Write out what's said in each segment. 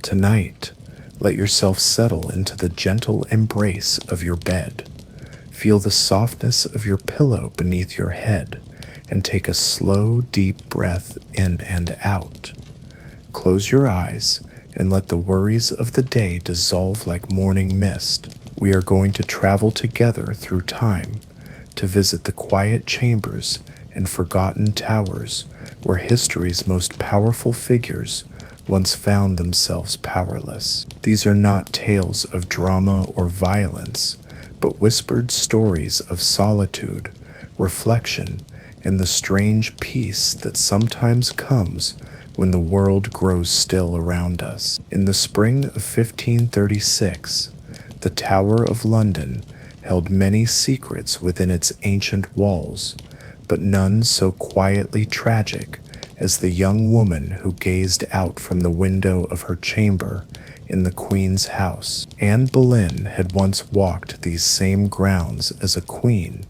Tonight, let yourself settle into the gentle embrace of your bed. Feel the softness of your pillow beneath your head and take a slow, deep breath in and out. Close your eyes and let the worries of the day dissolve like morning mist. We are going to travel together through time to visit the quiet chambers and forgotten towers where history's most powerful figures once found themselves powerless. These are not tales of drama or violence, but whispered stories of solitude, reflection, and the strange peace that sometimes comes when the world grows still around us. In the spring of 1536, the Tower of London held many secrets within its ancient walls, but none so quietly tragic as the young woman who gazed out from the window of her chamber in the Queen's house. Anne Boleyn had once walked these same grounds as a queen,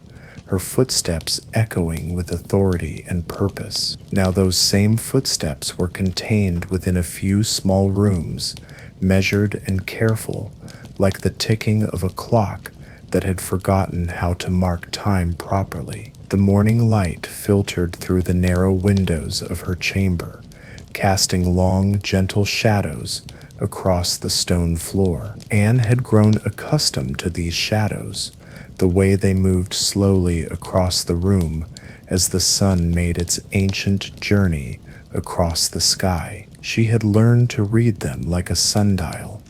her footsteps echoing with authority and purpose. Now those same footsteps were contained within a few small rooms, measured and careful, like the ticking of a clock that had forgotten how to mark time properly. The morning light filtered through the narrow windows of her chamber, casting long, gentle shadows across the stone floor. Anne had grown accustomed to these shadows, the way they moved slowly across the room as the sun made its ancient journey across the sky. She had learned to read them like a sundial,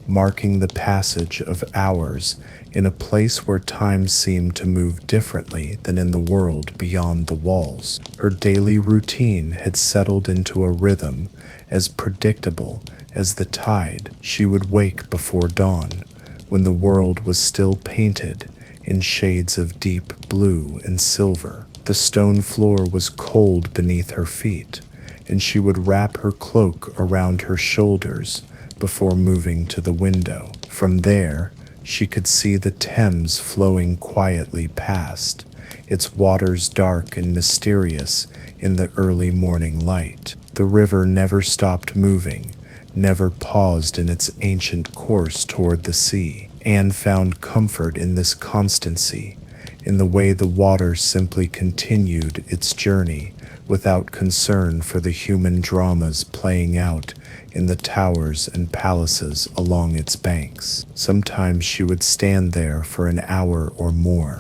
marking the passage of hours in a place where time seemed to move differently than in the world beyond the walls. Her daily routine had settled into a rhythm as predictable as the tide. She would wake before dawn, when the world was still painted in shades of deep blue and silver. The stone floor was cold beneath her feet, and she would wrap her cloak around her shoulders before moving to the window. From there, she could see the Thames flowing quietly past, its waters dark and mysterious in the early morning light. The river never stopped moving, never paused in its ancient course toward the sea. Anne found comfort in this constancy, in the way the water simply continued its journey without concern for the human dramas playing out in the towers and palaces along its banks. Sometimes she would stand there for an hour or more,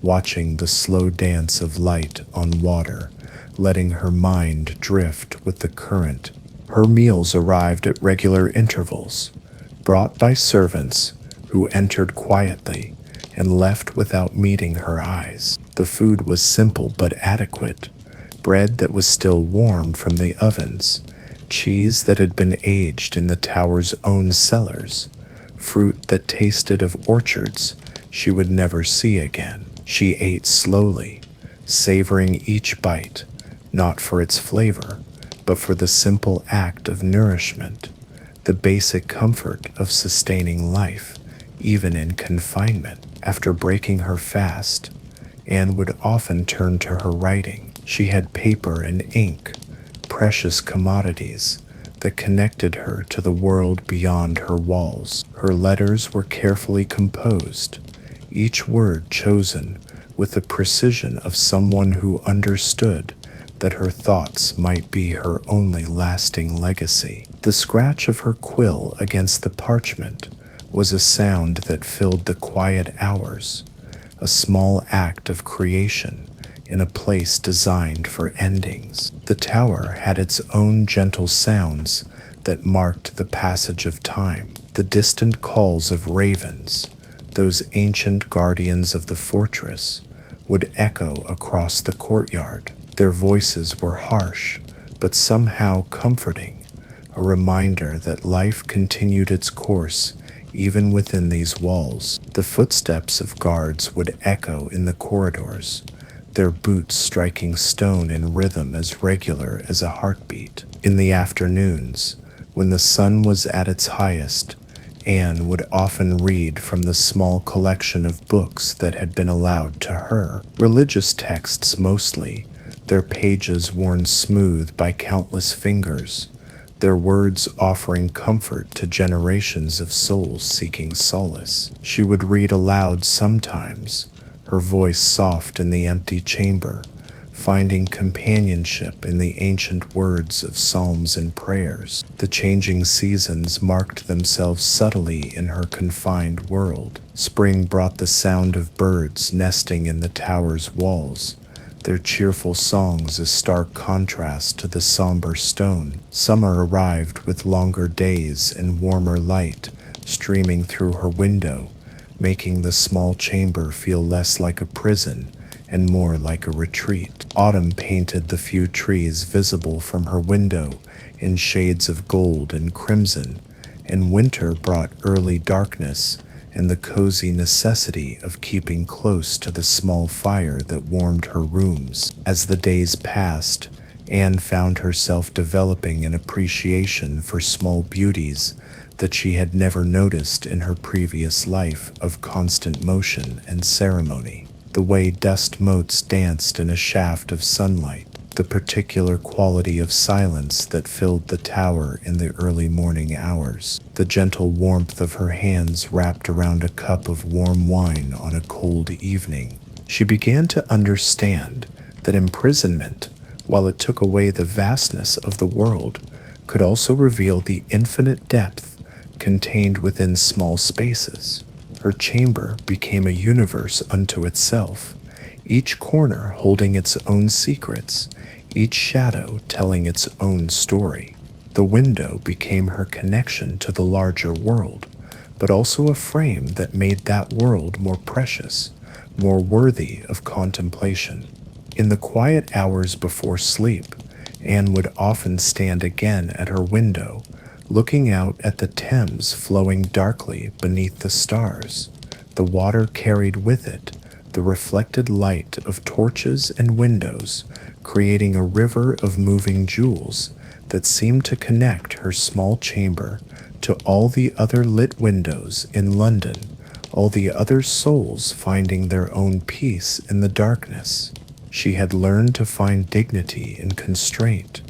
watching the slow dance of light on water, letting her mind drift with the current. Her meals arrived at regular intervals, brought by servants who entered quietly and left without meeting her eyes. The food was simple but adequate: bread that was still warm from the ovens, cheese that had been aged in the tower's own cellars, fruit that tasted of orchards she would never see again. She ate slowly, savoring each bite, not for its flavor, but for the simple act of nourishment, the basic comfort of sustaining life, even in confinement. After breaking her fast, Anne would often turn to her writing. She had paper and ink, precious commodities that connected her to the world beyond her walls. Her letters were carefully composed, each word chosen with the precision of someone who understood that her thoughts might be her only lasting legacy. The scratch of her quill against the parchment was a sound that filled the quiet hours, a small act of creation in a place designed for endings. The tower had its own gentle sounds that marked the passage of time. The distant calls of ravens, those ancient guardians of the fortress, would echo across the courtyard. Their voices were harsh, but somehow comforting, a reminder that life continued its course even within these walls. The footsteps of guards would echo in the corridors, their boots striking stone in rhythm as regular as a heartbeat. In the afternoons, when the sun was at its highest, Anne would often read from the small collection of books that had been allowed to her. Religious texts mostly, their pages worn smooth by countless fingers, their words offering comfort to generations of souls seeking solace. She would read aloud sometimes, her voice soft in the empty chamber, finding companionship in the ancient words of psalms and prayers. The changing seasons marked themselves subtly in her confined world. Spring brought the sound of birds nesting in the tower's walls, their cheerful songs a stark contrast to the somber stone. Summer arrived with longer days and warmer light streaming through her window, making the small chamber feel less like a prison and more like a retreat. Autumn painted the few trees visible from her window in shades of gold and crimson, and winter brought early darkness and the cozy necessity of keeping close to the small fire that warmed her rooms. As the days passed, Anne found herself developing an appreciation for small beauties that she had never noticed in her previous life of constant motion and ceremony. The way dust motes danced in a shaft of sunlight, the particular quality of silence that filled the tower in the early morning hours, the gentle warmth of her hands wrapped around a cup of warm wine on a cold evening. She began to understand that imprisonment, while it took away the vastness of the world, could also reveal the infinite depth contained within small spaces. Her chamber became a universe unto itself, each corner holding its own secrets, each shadow telling its own story. The window became her connection to the larger world, but also a frame that made that world more precious, more worthy of contemplation. In the quiet hours before sleep, Anne would often stand again at her window, looking out at the Thames flowing darkly beneath the stars. The water carried with it the reflected light of torches and windows, creating a river of moving jewels that seemed to connect her small chamber to all the other lit windows in London, all the other souls finding their own peace in the darkness. She had learned to find dignity in constraint,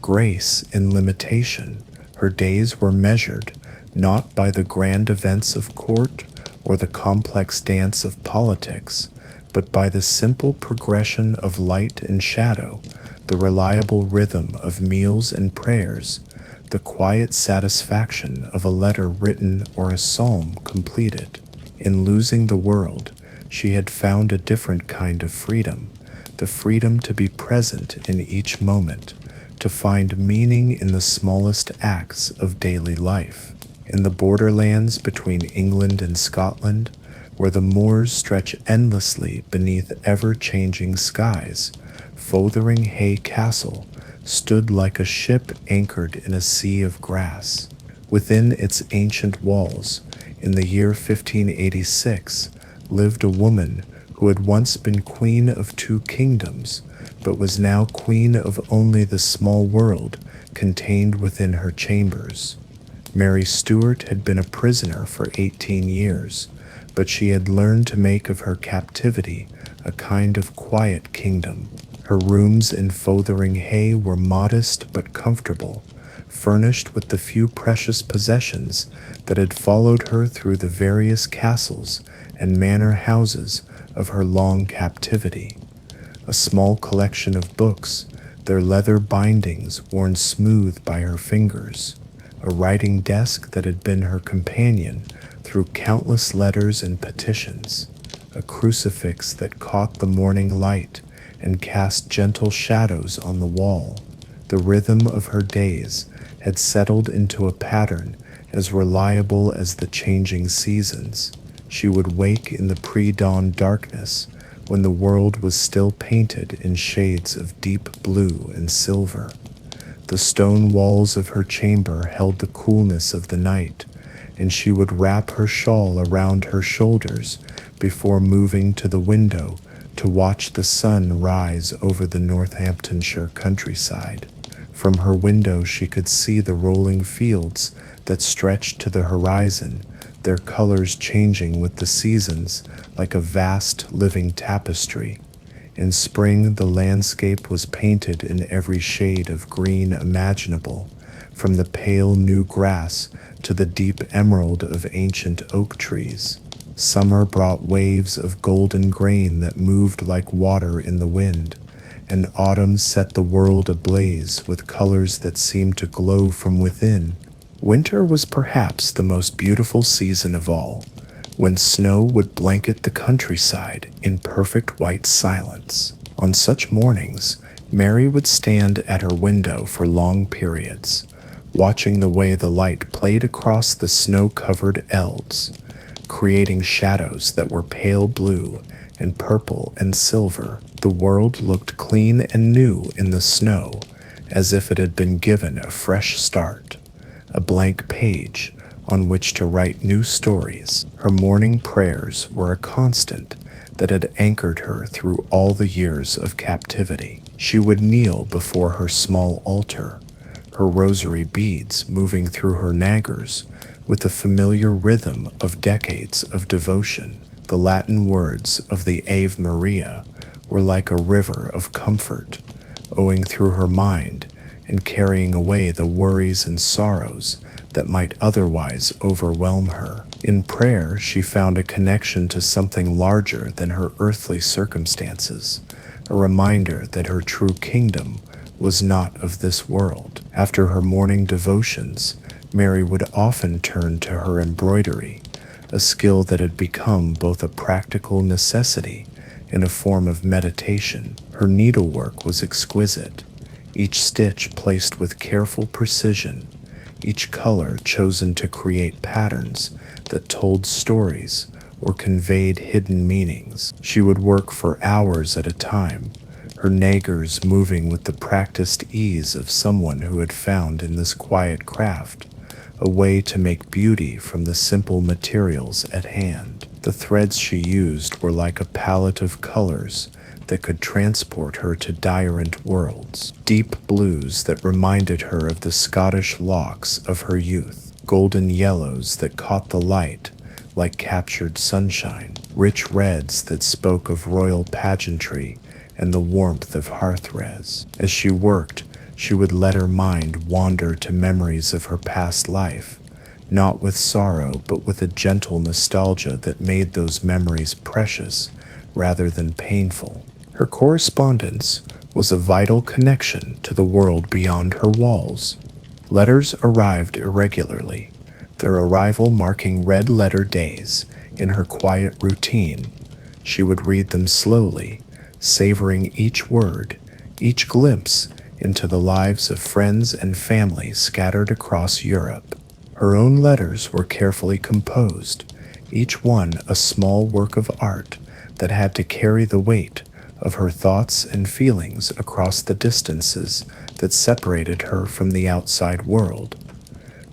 grace in limitation. Her days were measured not by the grand events of court or the complex dance of politics, but by the simple progression of light and shadow, the reliable rhythm of meals and prayers, the quiet satisfaction of a letter written or a psalm completed. In losing the world, she had found a different kind of freedom, the freedom to be present in each moment, to find meaning in the smallest acts of daily life. In the borderlands between England and Scotland, where the moors stretch endlessly beneath ever-changing skies, Fotheringhay Castle stood like a ship anchored in a sea of grass. Within its ancient walls, in the year 1586, lived a woman who had once been queen of 2 kingdoms, but was now queen of only the small world contained within her chambers. Mary Stuart had been a prisoner for 18 years, but she had learned to make of her captivity a kind of quiet kingdom. Her rooms in Fotheringhay were modest but comfortable, furnished with the few precious possessions that had followed her through the various castles and manor houses of her long captivity. A small collection of books, their leather bindings worn smooth by her fingers, a writing desk that had been her companion through countless letters and petitions, a crucifix that caught the morning light and cast gentle shadows on the wall. The rhythm of her days had settled into a pattern as reliable as the changing seasons. She would wake in the pre-dawn darkness when the world was still painted in shades of deep blue and silver. The stone walls of her chamber held the coolness of the night, and she would wrap her shawl around her shoulders before moving to the window to watch the sun rise over the Northamptonshire countryside. From her window she could see the rolling fields that stretched to the horizon, their colors changing with the seasons like a vast living tapestry. In spring the landscape was painted in every shade of green imaginable, from the pale new grass to the deep emerald of ancient oak trees. Summer brought waves of golden grain that moved like water in the wind, and autumn set the world ablaze with colors that seemed to glow from within. Winter was perhaps the most beautiful season of all, when snow would blanket the countryside in perfect white silence. On such mornings, Mary would stand at her window for long periods, watching the way the light played across the snow-covered elds, creating shadows that were pale blue and purple and silver. The world looked clean and new in the snow, as if it had been given a fresh start, a blank page on which to write new stories. Her morning prayers were a constant that had anchored her through all the years of captivity. She would kneel before her small altar, her rosary beads moving through her naggers with the familiar rhythm of decades of devotion. The Latin words of the Ave Maria were like a river of comfort, owing through her mind and carrying away the worries and sorrows that might otherwise overwhelm her. In prayer, she found a connection to something larger than her earthly circumstances, a reminder that her true kingdom was not of this world. After her morning devotions, Mary would often turn to her embroidery, a skill that had become both a practical necessity and a form of meditation. Her needlework was exquisite, each stitch placed with careful precision, each color chosen to create patterns that told stories or conveyed hidden meanings. She would work for hours at a time, her naggers moving with the practiced ease of someone who had found in this quiet craft a way to make beauty from the simple materials at hand. The threads she used were like a palette of colors that could transport her to different worlds. Deep blues that reminded her of the Scottish locks of her youth, golden yellows that caught the light like captured sunshine, rich reds that spoke of royal pageantry and the warmth of hearthrez. As she worked, she would let her mind wander to memories of her past life, not with sorrow but with a gentle nostalgia that made those memories precious rather than painful. Her correspondence was a vital connection to the world beyond her walls. Letters arrived irregularly, their arrival marking red-letter days in her quiet routine. She would read them slowly, savoring each word, each glimpse into the lives of friends and family scattered across Europe. Her own letters were carefully composed, each one a small work of art that had to carry the weight of her thoughts and feelings across the distances that separated her from the outside world.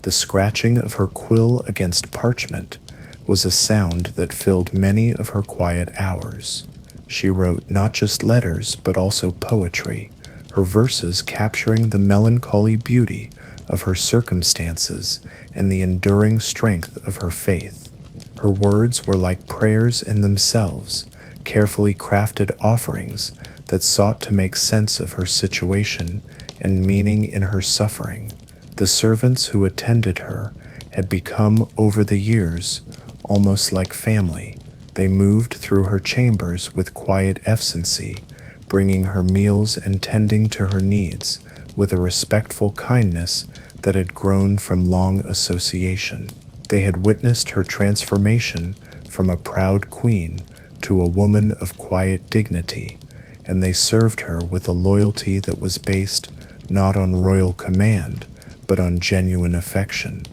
The scratching of her quill against parchment was a sound that filled many of her quiet hours. She wrote not just letters but also poetry, her verses capturing the melancholy beauty of her circumstances and the enduring strength of her faith. Her words were like prayers in themselves, carefully crafted offerings that sought to make sense of her situation and meaning in her suffering. The servants who attended her had become, over the years, almost like family. They moved through her chambers with quiet efficiency, bringing her meals and tending to her needs with a respectful kindness that had grown from long association. They had witnessed her transformation from a proud queen to a woman of quiet dignity, and they served her with a loyalty that was based not on royal command, but on genuine affection.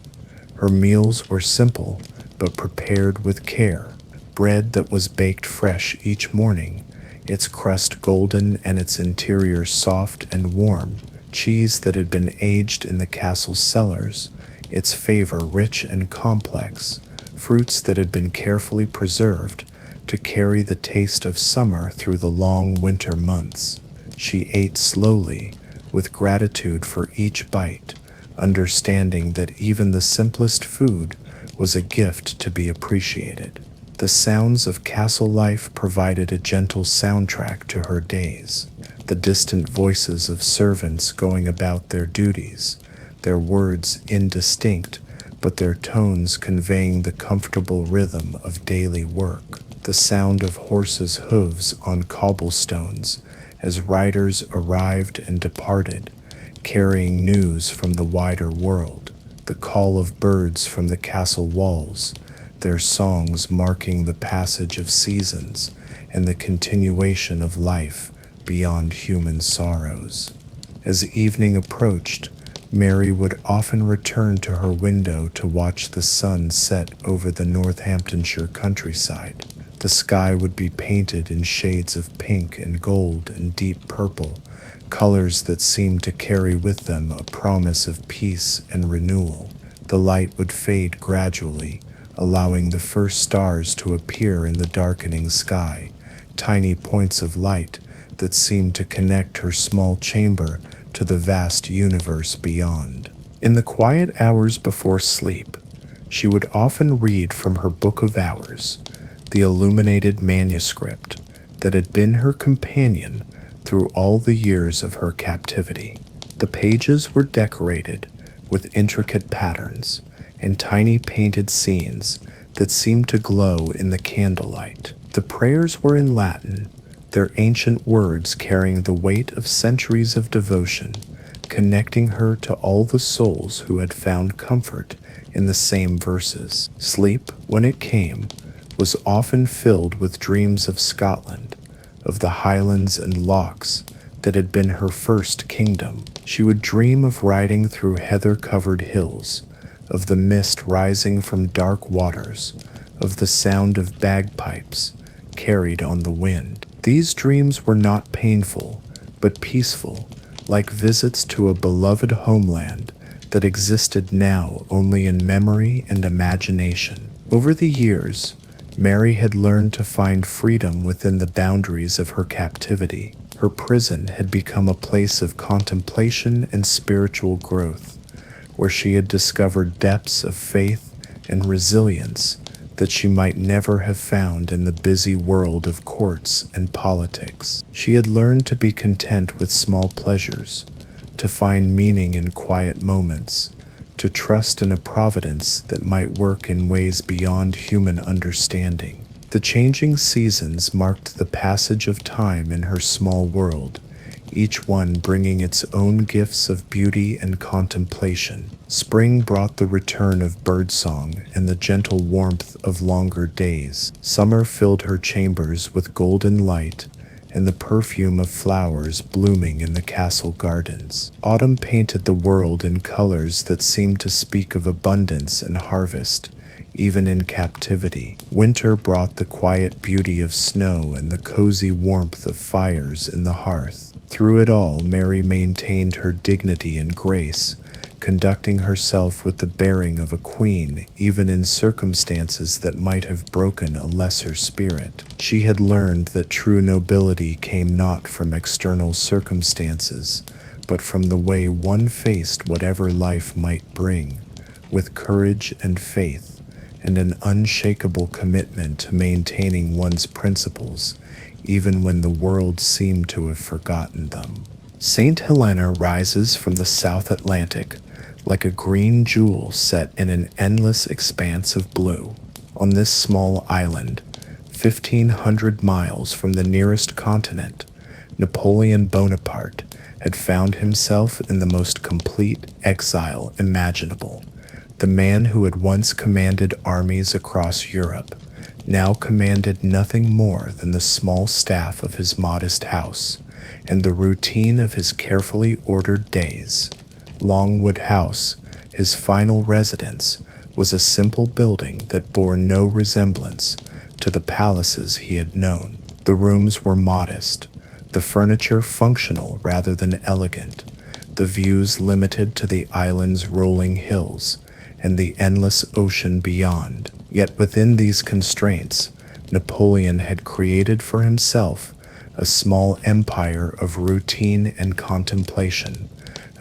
Her meals were simple, but prepared with care. Bread that was baked fresh each morning, its crust golden and its interior soft and warm. Cheese that had been aged in the castle's cellars, its flavor rich and complex. Fruits that had been carefully preserved to carry the taste of summer through the long winter months. She ate slowly, with gratitude for each bite, understanding that even the simplest food was a gift to be appreciated. The sounds of castle life provided a gentle soundtrack to her days. The distant voices of servants going about their duties, their words indistinct, but their tones conveying the comfortable rhythm of daily work. The sound of horses' hooves on cobblestones as riders arrived and departed, carrying news from the wider world. The call of birds from the castle walls, their songs marking the passage of seasons and the continuation of life beyond human sorrows. As evening approached, Mary would often return to her window to watch the sun set over the Northamptonshire countryside. The sky would be painted in shades of pink and gold and deep purple, colors that seemed to carry with them a promise of peace and renewal. The light would fade gradually, allowing the first stars to appear in the darkening sky, tiny points of light that seemed to connect her small chamber to the vast universe beyond. In the quiet hours before sleep, she would often read from her Book of Hours, the illuminated manuscript that had been her companion through all the years of her captivity. The pages were decorated with intricate patterns and tiny painted scenes that seemed to glow in the candlelight. The prayers were in Latin, their ancient words carrying the weight of centuries of devotion, connecting her to all the souls who had found comfort in the same verses. Sleep, when it came, was often filled with dreams of Scotland, of the highlands and lochs that had been her first kingdom. She would dream of riding through heather-covered hills, of the mist rising from dark waters, of the sound of bagpipes carried on the wind. These dreams were not painful, but peaceful, like visits to a beloved homeland that existed now only in memory and imagination. Over the years, Mary had learned to find freedom within the boundaries of her captivity. Her prison had become a place of contemplation and spiritual growth, where she had discovered depths of faith and resilience that she might never have found in the busy world of courts and politics. She had learned to be content with small pleasures, to find meaning in quiet moments, to trust in a providence that might work in ways beyond human understanding. The changing seasons marked the passage of time in her small world, each one bringing its own gifts of beauty and contemplation. Spring brought the return of birdsong and the gentle warmth of longer days. Summer filled her chambers with golden light and the perfume of flowers blooming in the castle gardens. Autumn painted the world in colors that seemed to speak of abundance and harvest, even in captivity. Winter brought the quiet beauty of snow and the cozy warmth of fires in the hearth. Through it all, Mary maintained her dignity and grace, conducting herself with the bearing of a queen, even in circumstances that might have broken a lesser spirit. She had learned that true nobility came not from external circumstances, but from the way one faced whatever life might bring, with courage and faith, and an unshakable commitment to maintaining one's principles, even when the world seemed to have forgotten them. St. Helena rises from the South Atlantic like a green jewel set in an endless expanse of blue. On this small island, 1,500 miles from the nearest continent, Napoleon Bonaparte had found himself in the most complete exile imaginable. The man who had once commanded armies across Europe now commanded nothing more than the small staff of his modest house and the routine of his carefully ordered days. Longwood House, his final residence, was a simple building that bore no resemblance to the palaces he had known. The rooms were modest, the furniture functional rather than elegant, the views limited to the island's rolling hills and the endless ocean beyond. Yet within these constraints, Napoleon had created for himself a small empire of routine and contemplation,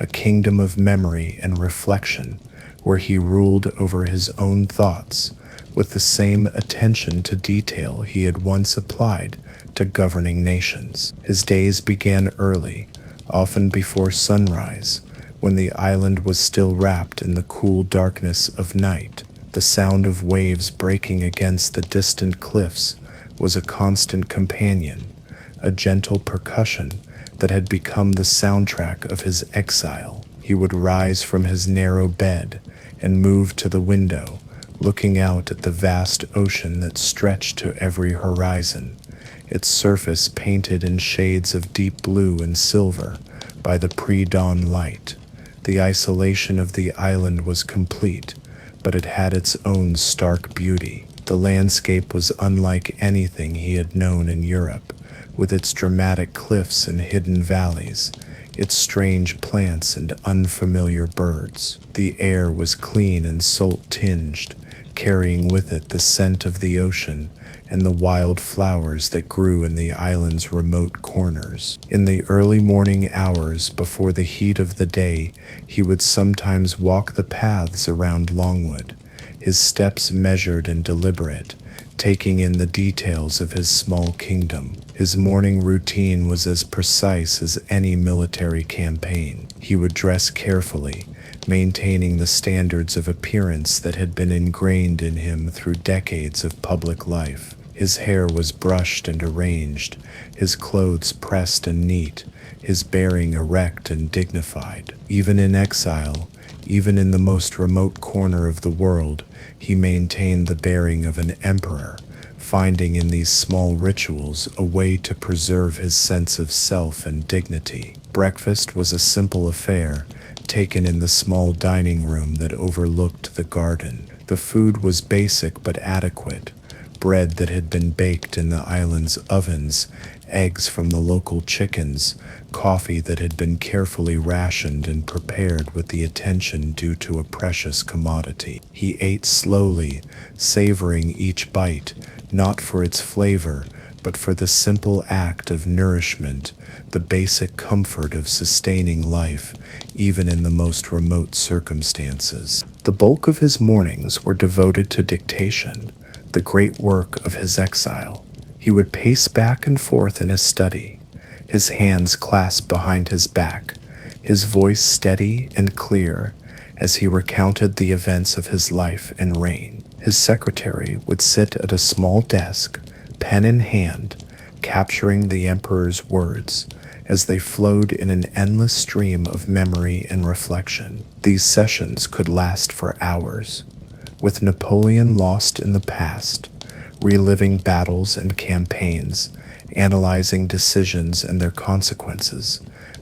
a kingdom of memory and reflection, where he ruled over his own thoughts with the same attention to detail he had once applied to governing nations. His days began early, often before sunrise, when the island was still wrapped in the cool darkness of night. The sound of waves breaking against the distant cliffs was a constant companion, a gentle percussion that had become the soundtrack of his exile. He would rise from his narrow bed and move to the window, looking out at the vast ocean that stretched to every horizon, its surface painted in shades of deep blue and silver by the pre-dawn light. The isolation of the island was complete, but it had its own stark beauty. The landscape was unlike anything he had known in Europe, with its dramatic cliffs and hidden valleys, its strange plants and unfamiliar birds. The air was clean and salt-tinged, carrying with it the scent of the ocean and the wild flowers that grew in the island's remote corners. In the early morning hours before the heat of the day, he would sometimes walk the paths around Longwood, his steps measured and deliberate, taking in the details of his small kingdom. His morning routine was as precise as any military campaign. He would dress carefully, maintaining the standards of appearance that had been ingrained in him through decades of public life. His hair was brushed and arranged, his clothes pressed and neat, his bearing erect and dignified. Even in exile, even in the most remote corner of the world, he maintained the bearing of an emperor, finding in these small rituals a way to preserve his sense of self and dignity. Breakfast was a simple affair, taken in the small dining room that overlooked the garden. The food was basic but adequate: bread that had been baked in the island's ovens, eggs from the local chickens, coffee that had been carefully rationed and prepared with the attention due to a precious commodity. He ate slowly, savoring each bite, not for its flavor, but for the simple act of nourishment, the basic comfort of sustaining life, even in the most remote circumstances. The bulk of his mornings were devoted to dictation, the great work of his exile. He would pace back and forth in his study, his hands clasped behind his back, his voice steady and clear as he recounted the events of his life and reign. His secretary would sit at a small desk, pen in hand, capturing the emperor's words as they flowed in an endless stream of memory and reflection. These sessions could last for hours, with Napoleon lost in the past, reliving battles and campaigns, analyzing decisions and their consequences,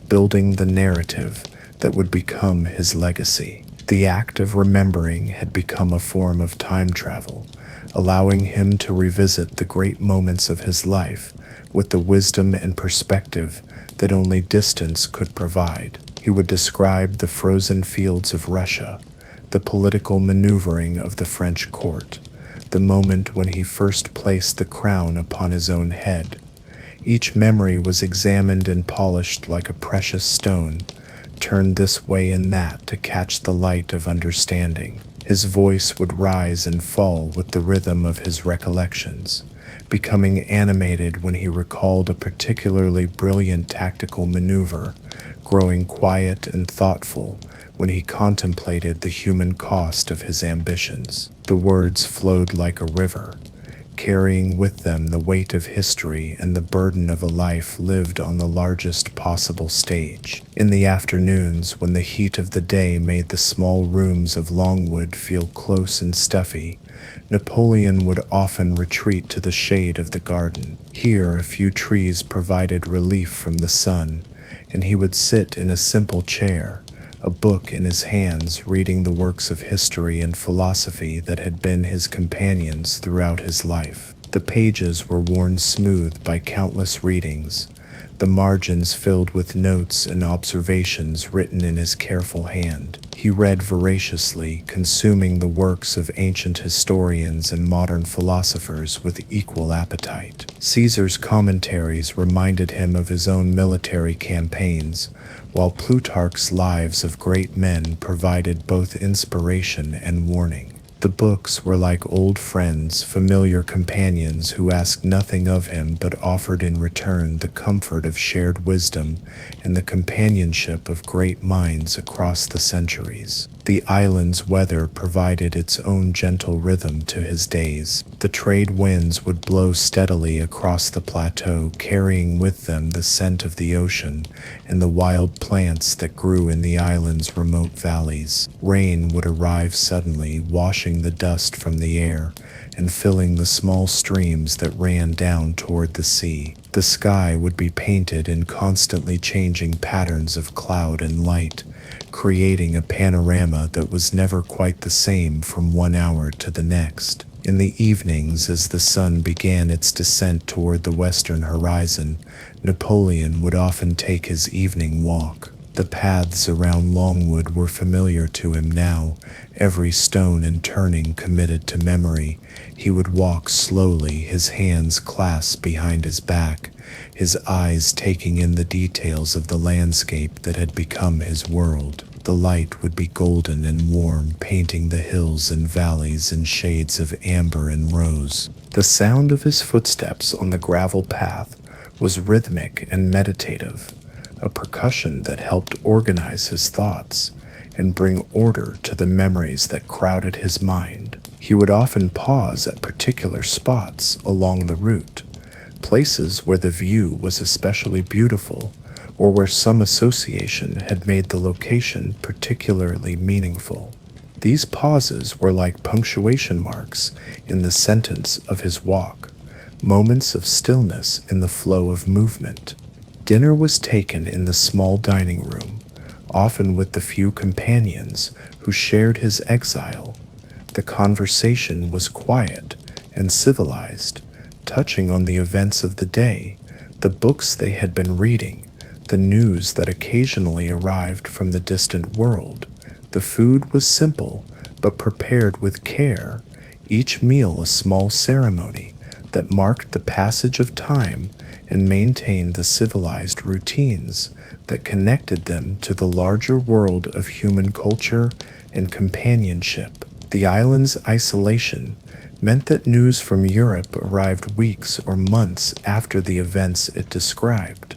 building the narrative that would become his legacy. The act of remembering had become a form of time travel, allowing him to revisit the great moments of his life with the wisdom and perspective that only distance could provide. He would describe the frozen fields of Russia, the political maneuvering of the French court, the moment when he first placed the crown upon his own head. Each memory was examined and polished like a precious stone, turned this way and that to catch the light of understanding. His voice would rise and fall with the rhythm of his recollections, becoming animated when he recalled a particularly brilliant tactical maneuver, growing quiet and thoughtful when he contemplated the human cost of his ambitions. The words flowed like a river, carrying with them the weight of history and the burden of a life lived on the largest possible stage. In the afternoons, when the heat of the day made the small rooms of Longwood feel close and stuffy, Napoleon would often retreat to the shade of the garden. Here, a few trees provided relief from the sun, and he would sit in a simple chair, a book in his hands, reading the works of history and philosophy that had been his companions throughout his life. The pages were worn smooth by countless readings, the margins filled with notes and observations written in his careful hand. He read voraciously, consuming the works of ancient historians and modern philosophers with equal appetite. Caesar's commentaries reminded him of his own military campaigns, while Plutarch's lives of great men provided both inspiration and warning. The books were like old friends, familiar companions who asked nothing of him but offered in return the comfort of shared wisdom and the companionship of great minds across the centuries. The island's weather provided its own gentle rhythm to his days. The trade winds would blow steadily across the plateau, carrying with them the scent of the ocean and the wild plants that grew in the island's remote valleys. Rain would arrive suddenly, washing the dust from the air and filling the small streams that ran down toward the sea. The sky would be painted in constantly changing patterns of cloud and light, creating a panorama that was never quite the same from one hour to the next. In the evenings, as the sun began its descent toward the western horizon, Napoleon would often take his evening walk. The paths around Longwood were familiar to him now, every stone and turning committed to memory. He would walk slowly, his hands clasped behind his back, his eyes taking in the details of the landscape that had become his world. The light would be golden and warm, painting the hills and valleys in shades of amber and rose. The sound of his footsteps on the gravel path was rhythmic and meditative, a percussion that helped organize his thoughts and bring order to the memories that crowded his mind. He would often pause at particular spots along the route, places where the view was especially beautiful or where some association had made the location particularly meaningful. These pauses were like punctuation marks in the sentence of his walk, moments of stillness in the flow of movement. Dinner was taken in the small dining room, often with the few companions who shared his exile. The conversation was quiet and civilized, touching on the events of the day, the books they had been reading, the news that occasionally arrived from the distant world. The food was simple, but prepared with care, each meal a small ceremony that marked the passage of time and maintained the civilized routines that connected them to the larger world of human culture and companionship. The island's isolation meant that news from Europe arrived weeks or months after the events it described.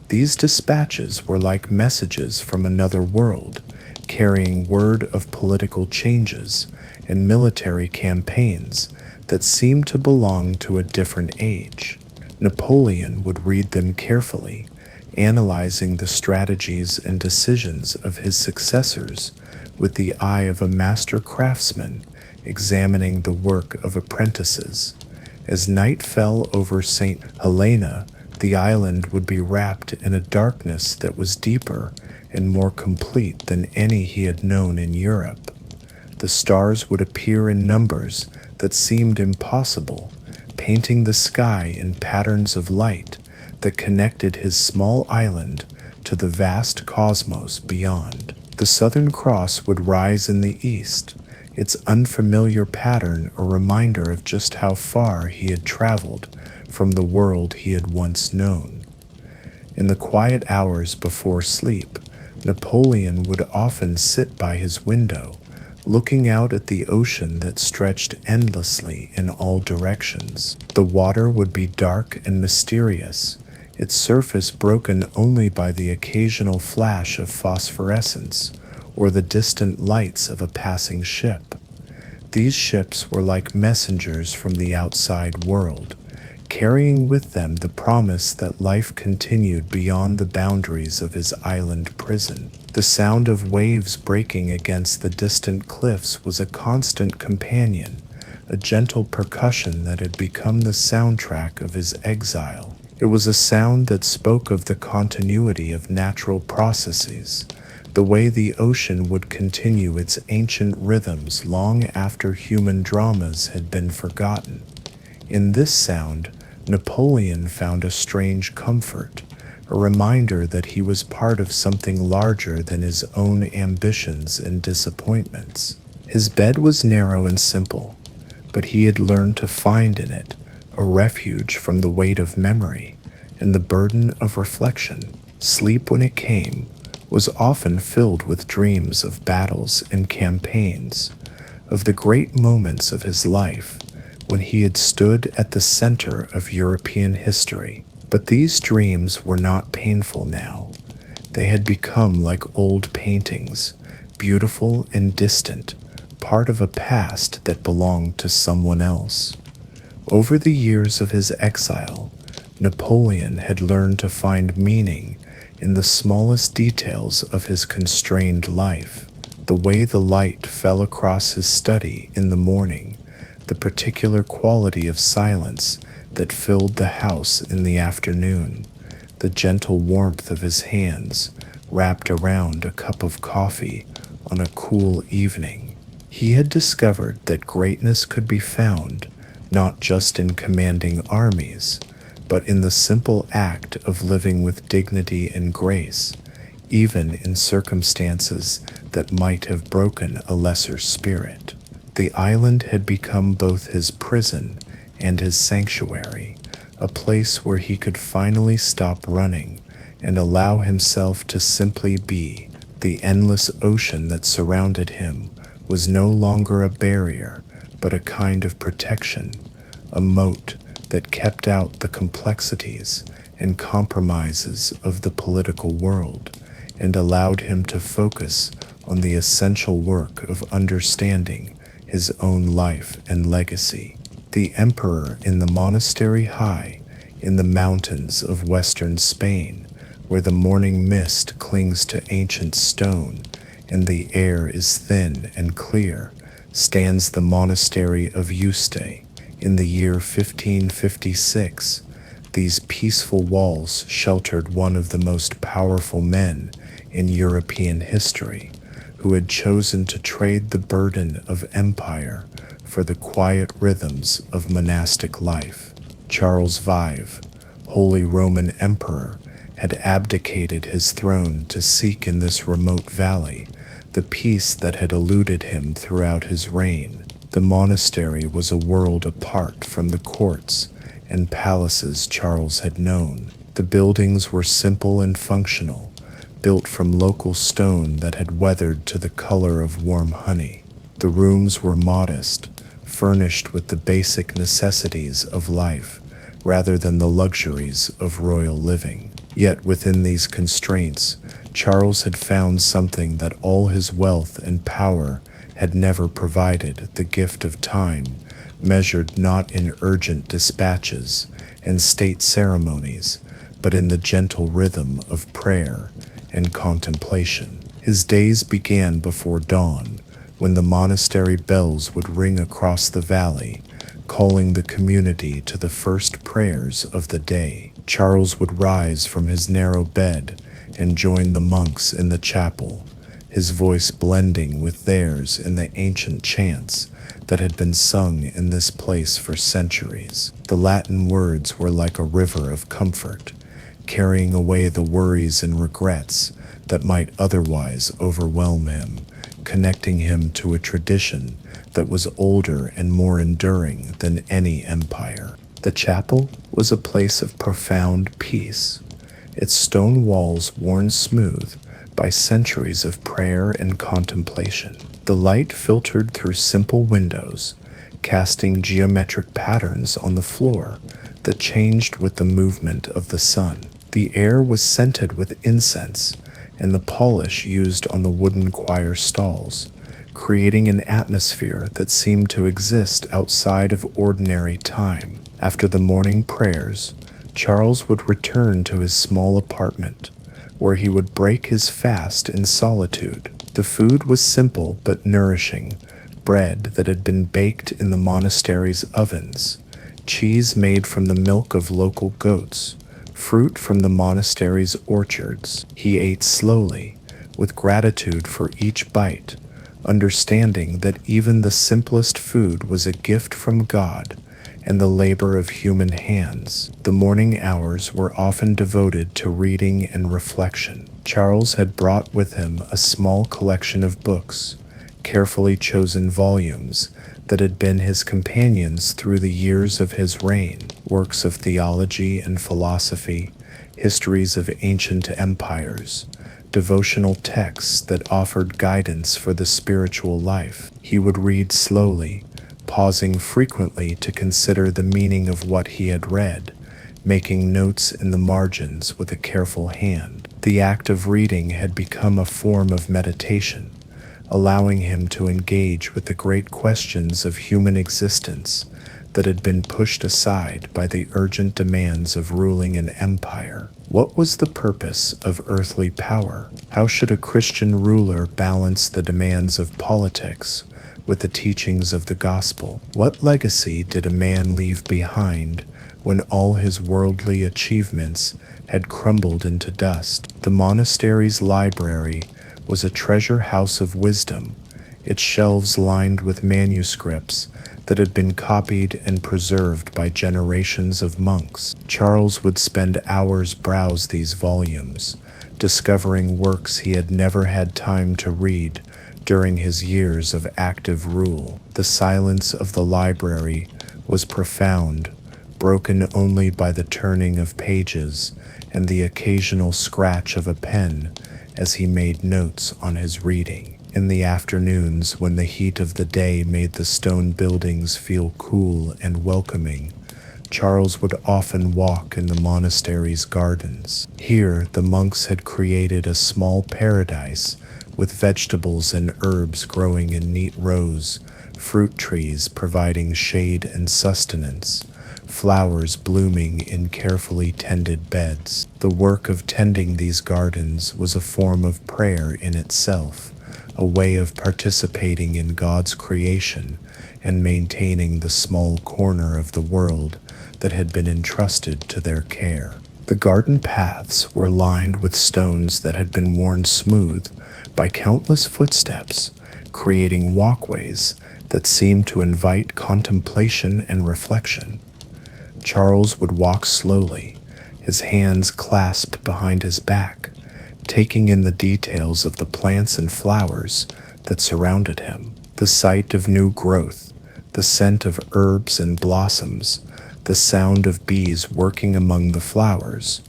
These dispatches were like messages from another world, carrying word of political changes and military campaigns that seemed to belong to a different age. Napoleon would read them carefully, analyzing the strategies and decisions of his successors with the eye of a master craftsman examining the work of apprentices. As night fell over St. Helena, the island would be wrapped in a darkness that was deeper and more complete than any he had known in Europe. The stars would appear in numbers that seemed impossible, painting the sky in patterns of light that connected his small island to the vast cosmos beyond. The Southern Cross would rise in the east, its unfamiliar pattern a reminder of just how far he had traveled from the world he had once known. In the quiet hours before sleep, Napoleon would often sit by his window, looking out at the ocean that stretched endlessly in all directions. The water would be dark and mysterious, its surface broken only by the occasional flash of phosphorescence or the distant lights of a passing ship. These ships were like messengers from the outside world, carrying with them the promise that life continued beyond the boundaries of his island prison. The sound of waves breaking against the distant cliffs was a constant companion, a gentle percussion that had become the soundtrack of his exile. It was a sound that spoke of the continuity of natural processes, the way the ocean would continue its ancient rhythms long after human dramas had been forgotten. In this sound, Napoleon found a strange comfort, a reminder that he was part of something larger than his own ambitions and disappointments. His bed was narrow and simple, but he had learned to find in it a refuge from the weight of memory and the burden of reflection. Sleep, when it came, was often filled with dreams of battles and campaigns, of the great moments of his life when he had stood at the center of European history. But these dreams were not painful now. They had become like old paintings, beautiful and distant, part of a past that belonged to someone else. Over the years of his exile, Napoleon had learned to find meaning in the smallest details of his constrained life. The way the light fell across his study in the morning, the particular quality of silence that filled the house in the afternoon, the gentle warmth of his hands wrapped around a cup of coffee on a cool evening. He had discovered that greatness could be found not just in commanding armies, but in the simple act of living with dignity and grace, even in circumstances that might have broken a lesser spirit. The island had become both his prison and his sanctuary, a place where he could finally stop running and allow himself to simply be. The endless ocean that surrounded him was no longer a barrier, but a kind of protection, a moat that kept out the complexities and compromises of the political world and allowed him to focus on the essential work of understanding his own life and legacy. The emperor in the monastery high in the mountains of western Spain, where the morning mist clings to ancient stone and the air is thin and clear, stands the monastery of Yuste. In the year 1556, these peaceful walls sheltered one of the most powerful men in European history, who had chosen to trade the burden of empire for the quiet rhythms of monastic life. Charles V, Holy Roman Emperor, had abdicated his throne to seek in this remote valley the peace that had eluded him throughout his reign. The monastery was a world apart from the courts and palaces Charles had known. The buildings were simple and functional, built from local stone that had weathered to the color of warm honey. The rooms were modest, furnished with the basic necessities of life rather than the luxuries of royal living. Yet within these constraints, Charles had found something that all his wealth and power had never provided: the gift of time, measured not in urgent dispatches and state ceremonies, but in the gentle rhythm of prayer and contemplation. His days began before dawn, when the monastery bells would ring across the valley, calling the community to the first prayers of the day. Charles would rise from his narrow bed and join the monks in the chapel, his voice blending with theirs in the ancient chants that had been sung in this place for centuries. The Latin words were like a river of comfort, carrying away the worries and regrets that might otherwise overwhelm him, connecting him to a tradition that was older and more enduring than any empire. The chapel was a place of profound peace, its stone walls worn smooth by centuries of prayer and contemplation. The light filtered through simple windows, casting geometric patterns on the floor that changed with the movement of the sun. The air was scented with incense and the polish used on the wooden choir stalls, creating an atmosphere that seemed to exist outside of ordinary time. After the morning prayers, Charles would return to his small apartment, where he would break his fast in solitude. The food was simple but nourishing: bread that had been baked in the monastery's ovens, cheese made from the milk of local goats, fruit from the monastery's orchards. He ate slowly, with gratitude for each bite, understanding that even the simplest food was a gift from God and the labor of human hands. The morning hours were often devoted to reading and reflection. Charles had brought with him a small collection of books, carefully chosen volumes that had been his companions through the years of his reign: works of theology and philosophy, histories of ancient empires, devotional texts that offered guidance for the spiritual life. He would read slowly, pausing frequently to consider the meaning of what he had read, making notes in the margins with a careful hand. The act of reading had become a form of meditation, allowing him to engage with the great questions of human existence that had been pushed aside by the urgent demands of ruling an empire. What was the purpose of earthly power? How should a Christian ruler balance the demands of politics with the teachings of the gospel? What legacy did a man leave behind when all his worldly achievements had crumbled into dust? The monastery's library was a treasure house of wisdom, its shelves lined with manuscripts that had been copied and preserved by generations of monks. Charles would spend hours browse these volumes, discovering works he had never had time to read during his years of active rule. The silence of the library was profound, broken only by the turning of pages and the occasional scratch of a pen as he made notes on his reading. In the afternoons, when the heat of the day made the stone buildings feel cool and welcoming, Charles would often walk in the monastery's gardens. Here, the monks had created a small paradise with vegetables and herbs growing in neat rows, fruit trees providing shade and sustenance, flowers blooming in carefully tended beds. The work of tending these gardens was a form of prayer in itself, a way of participating in God's creation and maintaining the small corner of the world that had been entrusted to their care. The garden paths were lined with stones that had been worn smooth by countless footsteps, creating walkways that seemed to invite contemplation and reflection. Charles would walk slowly, his hands clasped behind his back, taking in the details of the plants and flowers that surrounded him. The sight of new growth, the scent of herbs and blossoms, the sound of bees working among the flowers,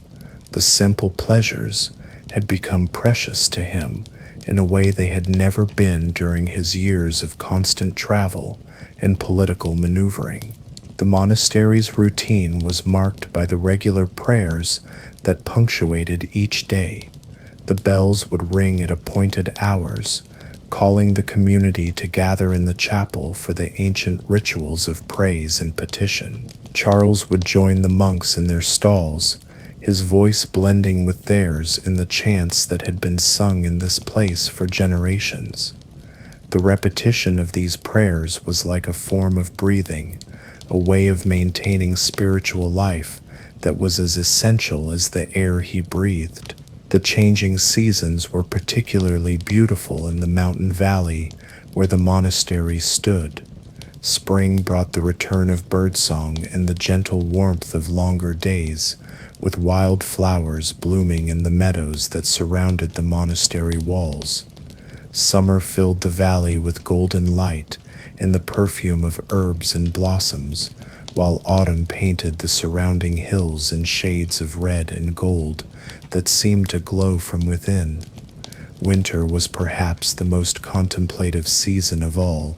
the simple pleasures had become precious to him in a way they had never been during his years of constant travel and political maneuvering. The monastery's routine was marked by the regular prayers that punctuated each day. The bells would ring at appointed hours, calling the community to gather in the chapel for the ancient rituals of praise and petition. Charles would join the monks in their stalls, his voice blending with theirs in the chants that had been sung in this place for generations. The repetition of these prayers was like a form of breathing, a way of maintaining spiritual life that was as essential as the air he breathed. The changing seasons were particularly beautiful in the mountain valley where the monastery stood. Spring brought the return of birdsong and the gentle warmth of longer days, with wild flowers blooming in the meadows that surrounded the monastery walls. Summer filled the valley with golden light and the perfume of herbs and blossoms, while autumn painted the surrounding hills in shades of red and gold that seemed to glow from within. Winter was perhaps the most contemplative season of all,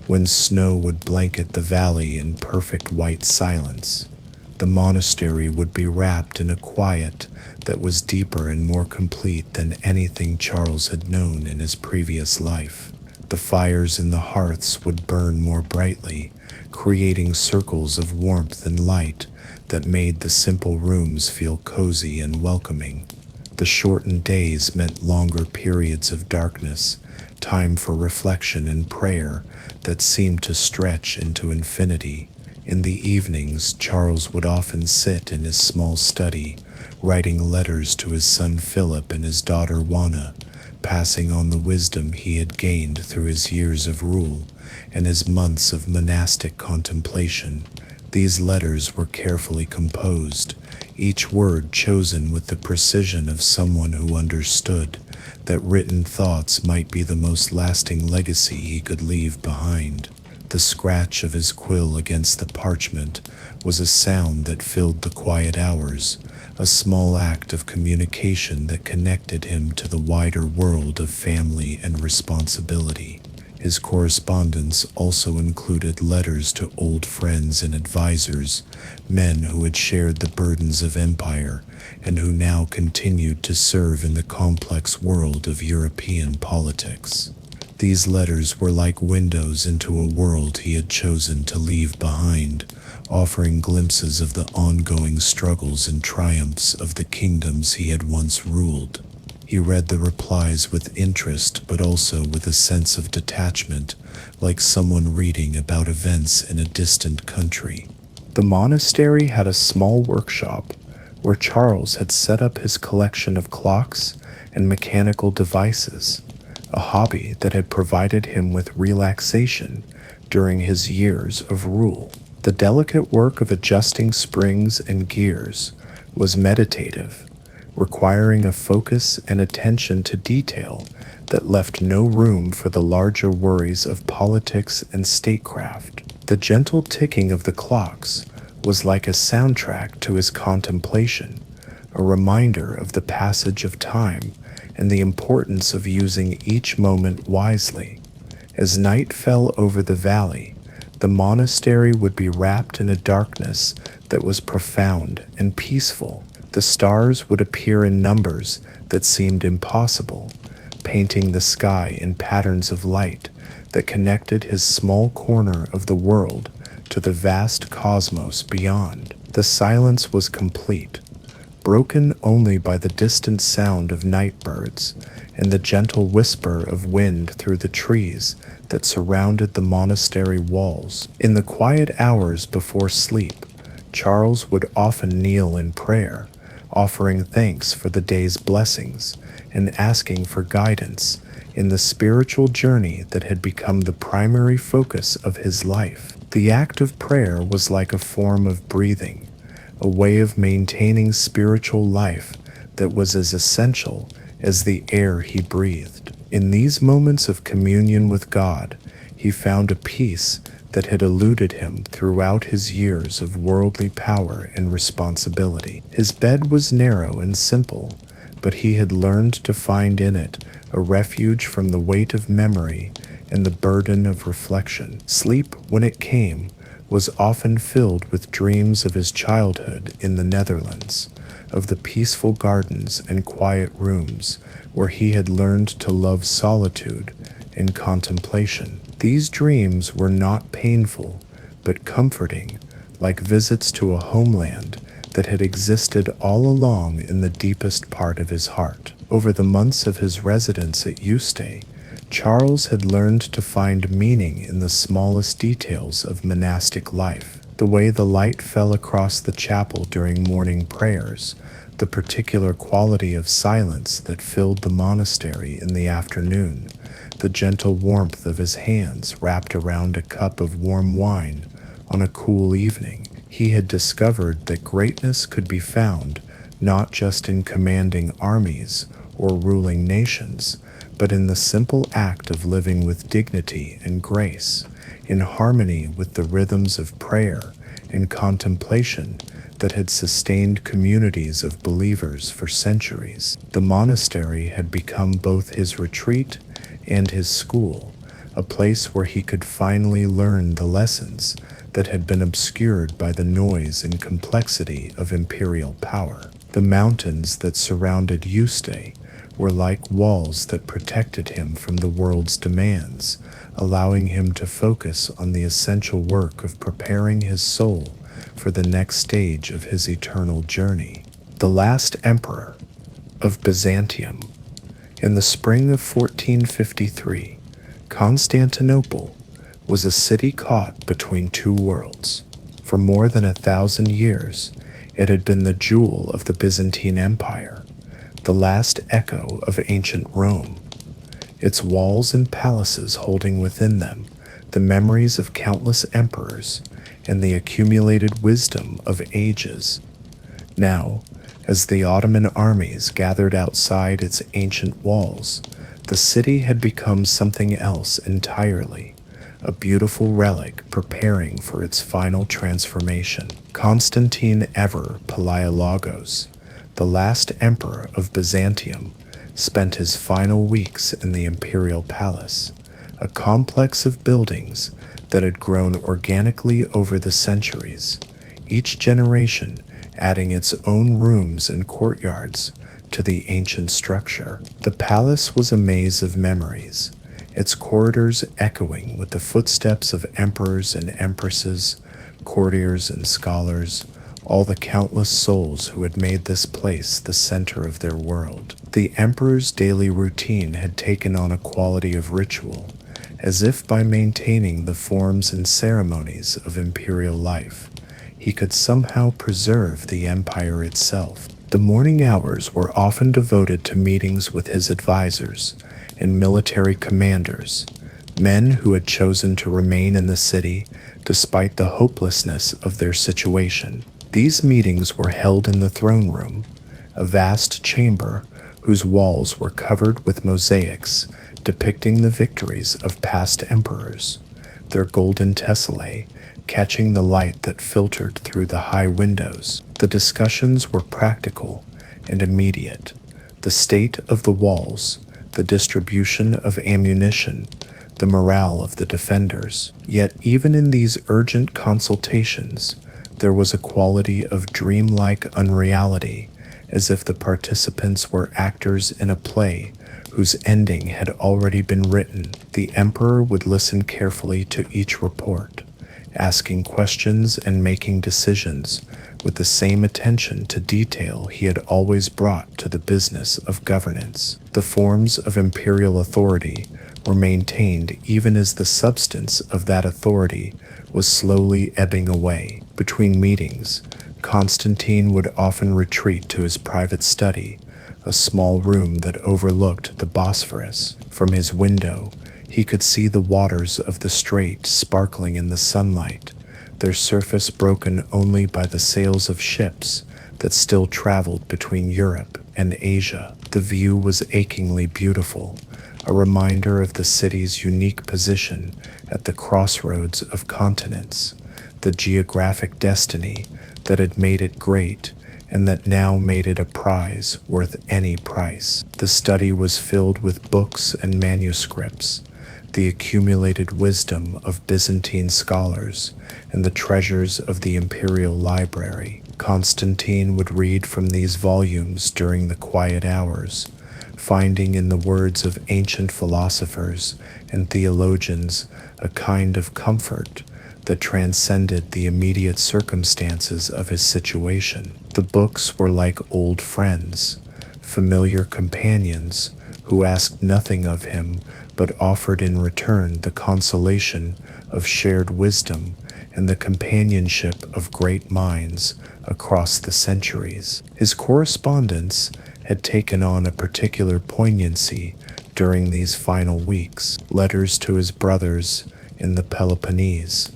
when snow would blanket the valley in perfect white silence. The monastery would be wrapped in a quiet that was deeper and more complete than anything Charles had known in his previous life. The fires in the hearths would burn more brightly, creating circles of warmth and light that made the simple rooms feel cozy and welcoming. The shortened days meant longer periods of darkness, time for reflection and prayer that seemed to stretch into infinity. In the evenings, Charles would often sit in his small study, writing letters to his son Philip and his daughter Juana, passing on the wisdom he had gained through his years of rule and his months of monastic contemplation. These letters were carefully composed, each word chosen with the precision of someone who understood that written thoughts might be the most lasting legacy he could leave behind. The scratch of his quill against the parchment was a sound that filled the quiet hours, a small act of communication that connected him to the wider world of family and responsibility. His correspondence also included letters to old friends and advisors, men who had shared the burdens of empire and who now continued to serve in the complex world of European politics. These letters were like windows into a world he had chosen to leave behind, offering glimpses of the ongoing struggles and triumphs of the kingdoms he had once ruled. He read the replies with interest but also with a sense of detachment, like someone reading about events in a distant country. The monastery had a small workshop where Charles had set up his collection of clocks and mechanical devices, a hobby that had provided him with relaxation during his years of rule. The delicate work of adjusting springs and gears was meditative, requiring a focus and attention to detail that left no room for the larger worries of politics and statecraft. The gentle ticking of the clocks was like a soundtrack to his contemplation, a reminder of the passage of time and the importance of using each moment wisely. As night fell over the valley, the monastery would be wrapped in a darkness that was profound and peaceful. The stars would appear in numbers that seemed impossible, painting the sky in patterns of light that connected his small corner of the world to the vast cosmos beyond. The silence was complete, broken only by the distant sound of night birds and the gentle whisper of wind through the trees that surrounded the monastery walls. In the quiet hours before sleep, Charles would often kneel in prayer, offering thanks for the day's blessings and asking for guidance in the spiritual journey that had become the primary focus of his life. The act of prayer was like a form of breathing, a way of maintaining spiritual life that was as essential as the air he breathed. In these moments of communion with God, he found a peace that had eluded him throughout his years of worldly power and responsibility. His bed was narrow and simple, but he had learned to find in it a refuge from the weight of memory and the burden of reflection. Sleep, when it came, was often filled with dreams of his childhood in the Netherlands, of the peaceful gardens and quiet rooms where he had learned to love solitude and contemplation. These dreams were not painful, but comforting, like visits to a homeland that had existed all along in the deepest part of his heart. Over the months of his residence at Yuste, Charles had learned to find meaning in the smallest details of monastic life. The way the light fell across the chapel during morning prayers, the particular quality of silence that filled the monastery in the afternoon, the gentle warmth of his hands wrapped around a cup of warm wine on a cool evening. He had discovered that greatness could be found not just in commanding armies or ruling nations, but in the simple act of living with dignity and grace, in harmony with the rhythms of prayer and contemplation that had sustained communities of believers for centuries. The monastery had become both his retreat and his school, a place where he could finally learn the lessons that had been obscured by the noise and complexity of imperial power. The mountains that surrounded Yuste were like walls that protected him from the world's demands, allowing him to focus on the essential work of preparing his soul for the next stage of his eternal journey. The last emperor of Byzantium. In the spring of 1453, Constantinople was a city caught between two worlds. For more than 1,000 years, it had been the jewel of the Byzantine Empire, the last echo of ancient Rome, its walls and palaces holding within them the memories of countless emperors and the accumulated wisdom of ages. Now, as the Ottoman armies gathered outside its ancient walls, the city had become something else entirely, a beautiful relic preparing for its final transformation. Constantine XI Palaiologos, The last emperor of Byzantium spent his final weeks in the imperial palace, a complex of buildings that had grown organically over the centuries, each generation adding its own rooms and courtyards to the ancient structure. The palace was a maze of memories, its corridors echoing with the footsteps of emperors and empresses, courtiers and scholars, all the countless souls who had made this place the center of their world. The emperor's daily routine had taken on a quality of ritual, as if by maintaining the forms and ceremonies of imperial life, he could somehow preserve the empire itself. The morning hours were often devoted to meetings with his advisors and military commanders, men who had chosen to remain in the city despite the hopelessness of their situation. These meetings were held in the throne room, a vast chamber whose walls were covered with mosaics depicting the victories of past emperors, their golden tesserae catching the light that filtered through the high windows. The discussions were practical and immediate. The state of the walls, the distribution of ammunition, the morale of the defenders. Yet even in these urgent consultations, there was a quality of dreamlike unreality, as if the participants were actors in a play whose ending had already been written. The emperor would listen carefully to each report, asking questions and making decisions with the same attention to detail he had always brought to the business of governance. The forms of imperial authority were maintained even as the substance of that authority was slowly ebbing away. Between meetings, Constantine would often retreat to his private study, a small room that overlooked the Bosphorus. From his window, he could see the waters of the strait sparkling in the sunlight, their surface broken only by the sails of ships that still traveled between Europe and Asia. The view was achingly beautiful, a reminder of the city's unique position at the crossroads of continents, the geographic destiny that had made it great and that now made it a prize worth any price. The study was filled with books and manuscripts, the accumulated wisdom of Byzantine scholars and the treasures of the imperial library. Constantine would read from these volumes during the quiet hours, finding in the words of ancient philosophers and theologians a kind of comfort that transcended the immediate circumstances of his situation. The books were like old friends, familiar companions who asked nothing of him but offered in return the consolation of shared wisdom and the companionship of great minds across the centuries. His correspondence had taken on a particular poignancy during these final weeks. Letters to his brothers in the Peloponnese,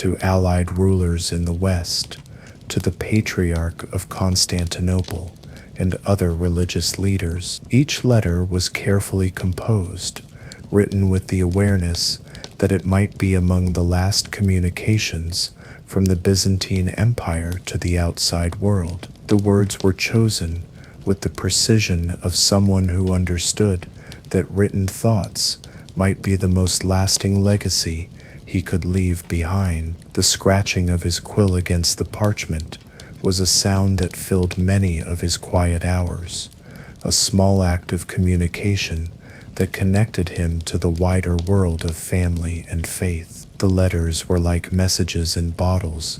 to allied rulers in the West, to the Patriarch of Constantinople, and other religious leaders. Each letter was carefully composed, written with the awareness that it might be among the last communications from the Byzantine Empire to the outside world. The words were chosen with the precision of someone who understood that written thoughts might be the most lasting legacy he could leave behind. The scratching of his quill against the parchment was a sound that filled many of his quiet hours, a small act of communication that connected him to the wider world of family and faith. The letters were like messages in bottles,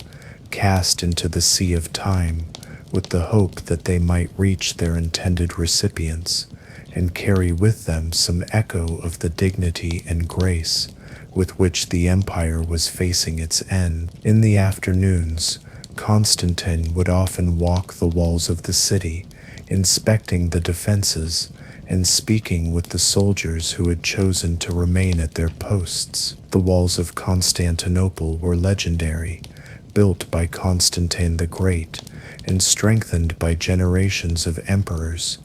cast into the sea of time, with the hope that they might reach their intended recipients and carry with them some echo of the dignity and grace with which the empire was facing its end. In the afternoons, Constantine would often walk the walls of the city, inspecting the defenses and speaking with the soldiers who had chosen to remain at their posts. The walls of Constantinople were legendary, built by Constantine the Great and strengthened by generations of emperors,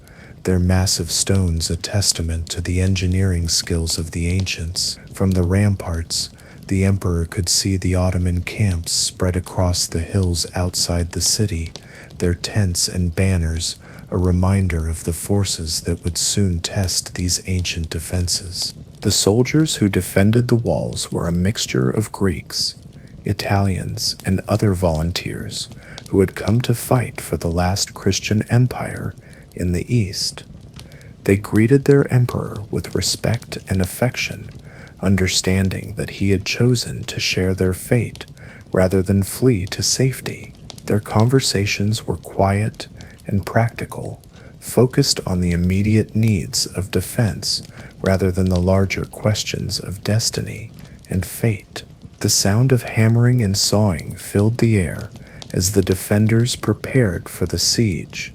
their massive stones a testament to the engineering skills of the ancients. From the ramparts, the emperor could see the Ottoman camps spread across the hills outside the city, their tents and banners a reminder of the forces that would soon test these ancient defenses. The soldiers who defended the walls were a mixture of Greeks, Italians, and other volunteers who had come to fight for the last Christian empire in the East. They greeted their emperor with respect and affection, understanding that he had chosen to share their fate rather than flee to safety. Their conversations were quiet and practical, focused on the immediate needs of defense rather than the larger questions of destiny and fate. The sound of hammering and sawing filled the air as the defenders prepared for the siege,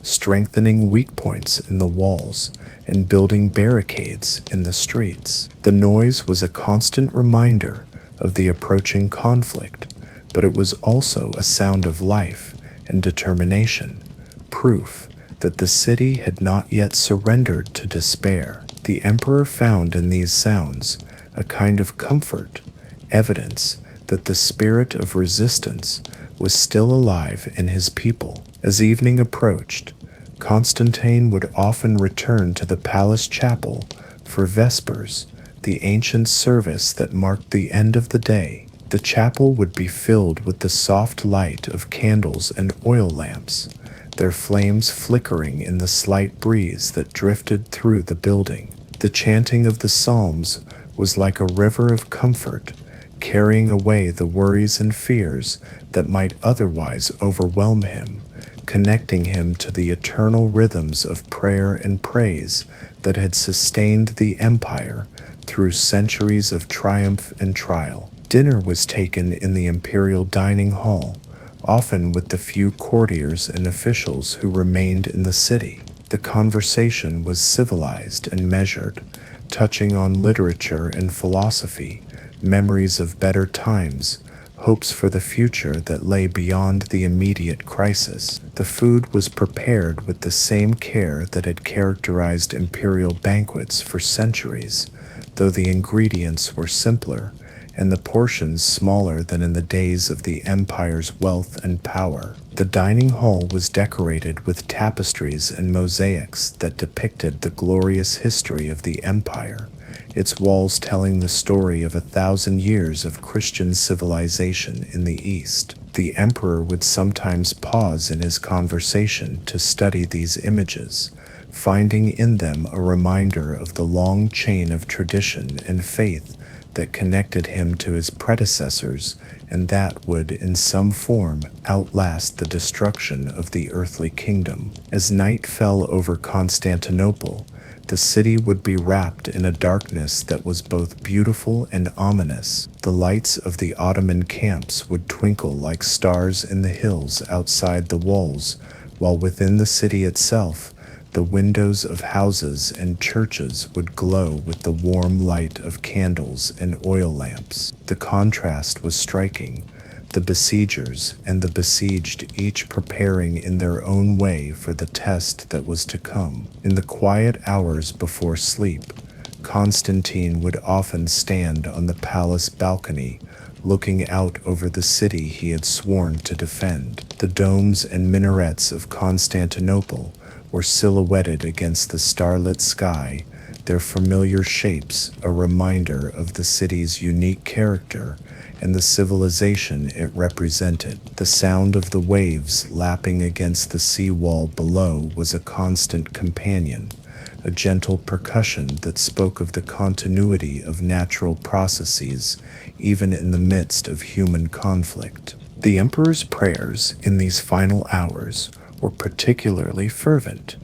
strengthening weak points in the walls and building barricades in the streets. The noise was a constant reminder of the approaching conflict, but it was also a sound of life and determination, proof that the city had not yet surrendered to despair. The emperor found in these sounds a kind of comfort, evidence that the spirit of resistance was still alive in his people. As evening approached, Constantine would often return to the palace chapel for vespers, the ancient service that marked the end of the day. The chapel would be filled with the soft light of candles and oil lamps, their flames flickering in the slight breeze that drifted through the building. The chanting of the psalms was like a river of comfort, carrying away the worries and fears that might otherwise overwhelm him, connecting him to the eternal rhythms of prayer and praise that had sustained the empire through centuries of triumph and trial. Dinner was taken in the imperial dining hall, often with the few courtiers and officials who remained in the city. The conversation was civilized and measured, touching on literature and philosophy, memories of better times, hopes for the future that lay beyond the immediate crisis. The food was prepared with the same care that had characterized imperial banquets for centuries, though the ingredients were simpler and the portions smaller than in the days of the empire's wealth and power. The dining hall was decorated with tapestries and mosaics that depicted the glorious history of the empire, its walls telling the story of 1,000 years of Christian civilization in the East. The emperor would sometimes pause in his conversation to study these images, finding in them a reminder of the long chain of tradition and faith that connected him to his predecessors and that would in some form outlast the destruction of the earthly kingdom. As night fell over Constantinople, the city would be wrapped in a darkness that was both beautiful and ominous. The lights of the Ottoman camps would twinkle like stars in the hills outside the walls, while within the city itself, the windows of houses and churches would glow with the warm light of candles and oil lamps. The contrast was striking, the besiegers and the besieged each preparing in their own way for the test that was to come. In the quiet hours before sleep, Constantine would often stand on the palace balcony, looking out over the city he had sworn to defend. The domes and minarets of Constantinople were silhouetted against the starlit sky, their familiar shapes a reminder of the city's unique character and the civilization it represented. The sound of the waves lapping against the seawall below was a constant companion, a gentle percussion that spoke of the continuity of natural processes, even in the midst of human conflict. The emperor's prayers in these final hours were particularly fervent,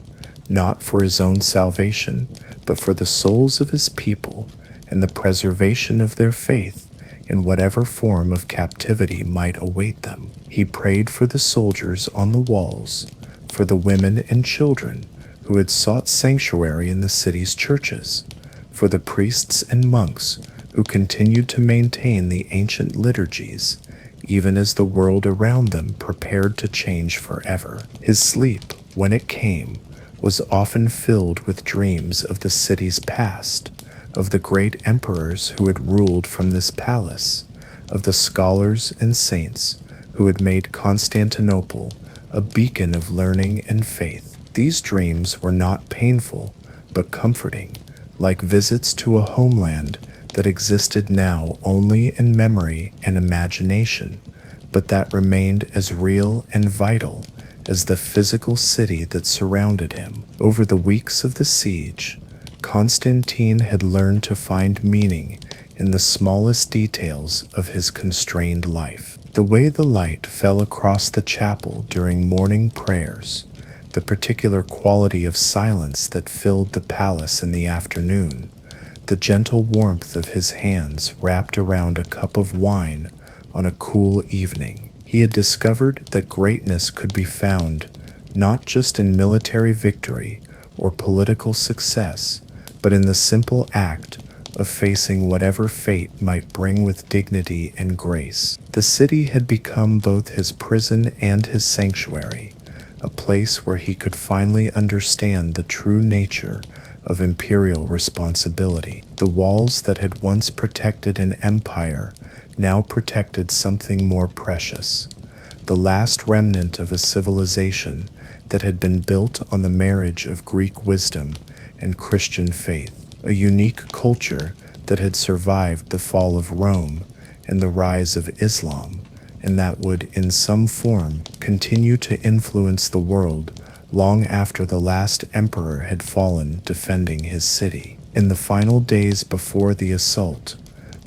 not for his own salvation, but for the souls of his people and the preservation of their faith in whatever form of captivity might await them. He prayed for the soldiers on the walls, for the women and children who had sought sanctuary in the city's churches, for the priests and monks who continued to maintain the ancient liturgies, even as the world around them prepared to change forever. His sleep, when it came, was often filled with dreams of the city's past, of the great emperors who had ruled from this palace, of the scholars and saints who had made Constantinople a beacon of learning and faith. These dreams were not painful, but comforting, like visits to a homeland that existed now only in memory and imagination, but that remained as real and vital as the physical city that surrounded him. Over the weeks of the siege, Constantine had learned to find meaning in the smallest details of his constrained life. The way the light fell across the chapel during morning prayers, the particular quality of silence that filled the palace in the afternoon, the gentle warmth of his hands wrapped around a cup of wine on a cool evening. He had discovered that greatness could be found not just in military victory or political success, but in the simple act of facing whatever fate might bring with dignity and grace. The city had become both his prison and his sanctuary, a place where he could finally understand the true nature of imperial responsibility. The walls that had once protected an empire now protected something more precious, the last remnant of a civilization that had been built on the marriage of Greek wisdom and Christian faith, a unique culture that had survived the fall of Rome and the rise of Islam, and that would, in some form, continue to influence the world long after the last emperor had fallen defending his city. In the final days before the assault,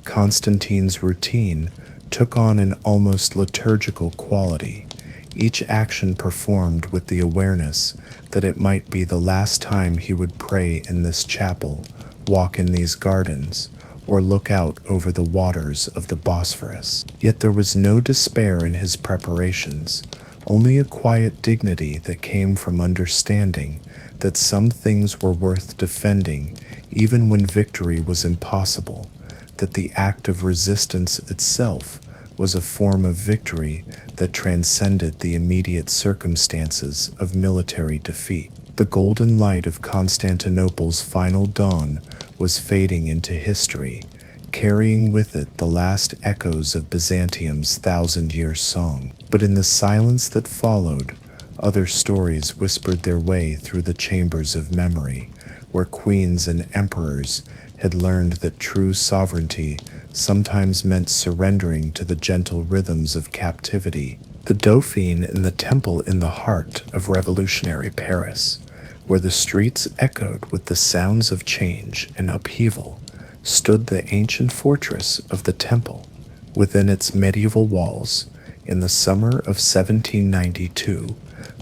Constantine's routine took on an almost liturgical quality, each action performed with the awareness that it might be the last time he would pray in this chapel, walk in these gardens, or look out over the waters of the Bosphorus. Yet there was no despair in his preparations, only a quiet dignity that came from understanding that some things were worth defending even when victory was impossible, that the act of resistance itself was a form of victory that transcended the immediate circumstances of military defeat. The golden light of Constantinople's final dawn was fading into history, carrying with it the last echoes of Byzantium's thousand-year song. But in the silence that followed, other stories whispered their way through the chambers of memory, where queens and emperors had learned that true sovereignty sometimes meant surrendering to the gentle rhythms of captivity. The Dauphine in the temple in the heart of revolutionary Paris, where the streets echoed with the sounds of change and upheaval, stood the ancient fortress of the temple. Within its medieval walls, in the summer of 1792,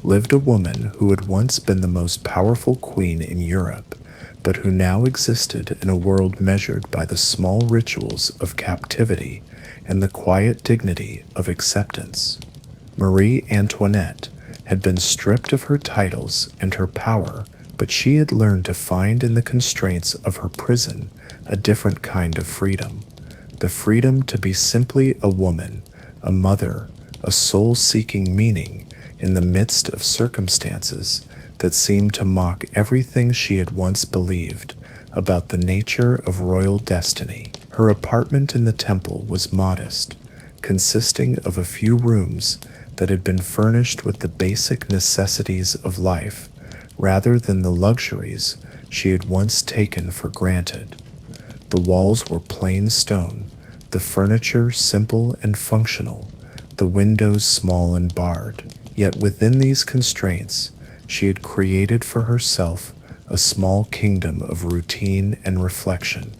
lived a woman who had once been the most powerful queen in Europe, but who now existed in a world measured by the small rituals of captivity and the quiet dignity of acceptance. Marie Antoinette had been stripped of her titles and her power, but she had learned to find in the constraints of her prison a different kind of freedom, the freedom to be simply a woman, a mother, a soul seeking meaning in the midst of circumstances that seemed to mock everything she had once believed about the nature of royal destiny. Her apartment in the temple was modest, consisting of a few rooms that had been furnished with the basic necessities of life, rather than the luxuries she had once taken for granted. The walls were plain stone, the furniture simple and functional, the windows small and barred. Yet within these constraints, she had created for herself a small kingdom of routine and reflection,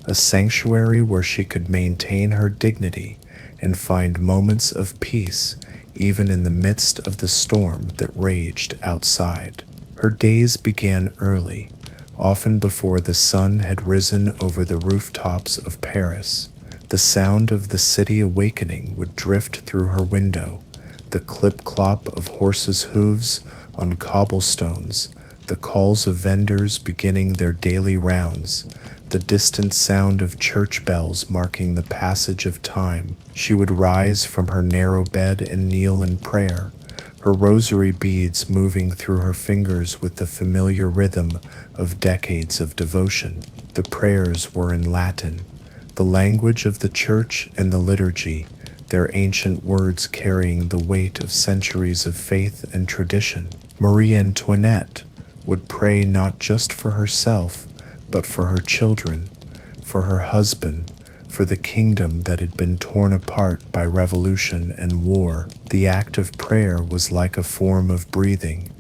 a sanctuary where she could maintain her dignity and find moments of peace even in the midst of the storm that raged outside. Her days began early, often before the sun had risen over the rooftops of Paris. The sound of the city awakening would drift through her window, the clip-clop of horses' hooves on cobblestones, the calls of vendors beginning their daily rounds, the distant sound of church bells marking the passage of time. She would rise from her narrow bed and kneel in prayer, her rosary beads moving through her fingers with the familiar rhythm of decades of devotion. The prayers were in Latin, the language of the church and the liturgy, their ancient words carrying the weight of centuries of faith and tradition. Marie Antoinette would pray not just for herself, but for her children, for her husband, for the kingdom that had been torn apart by revolution and war. The act of prayer was like a form of breathing,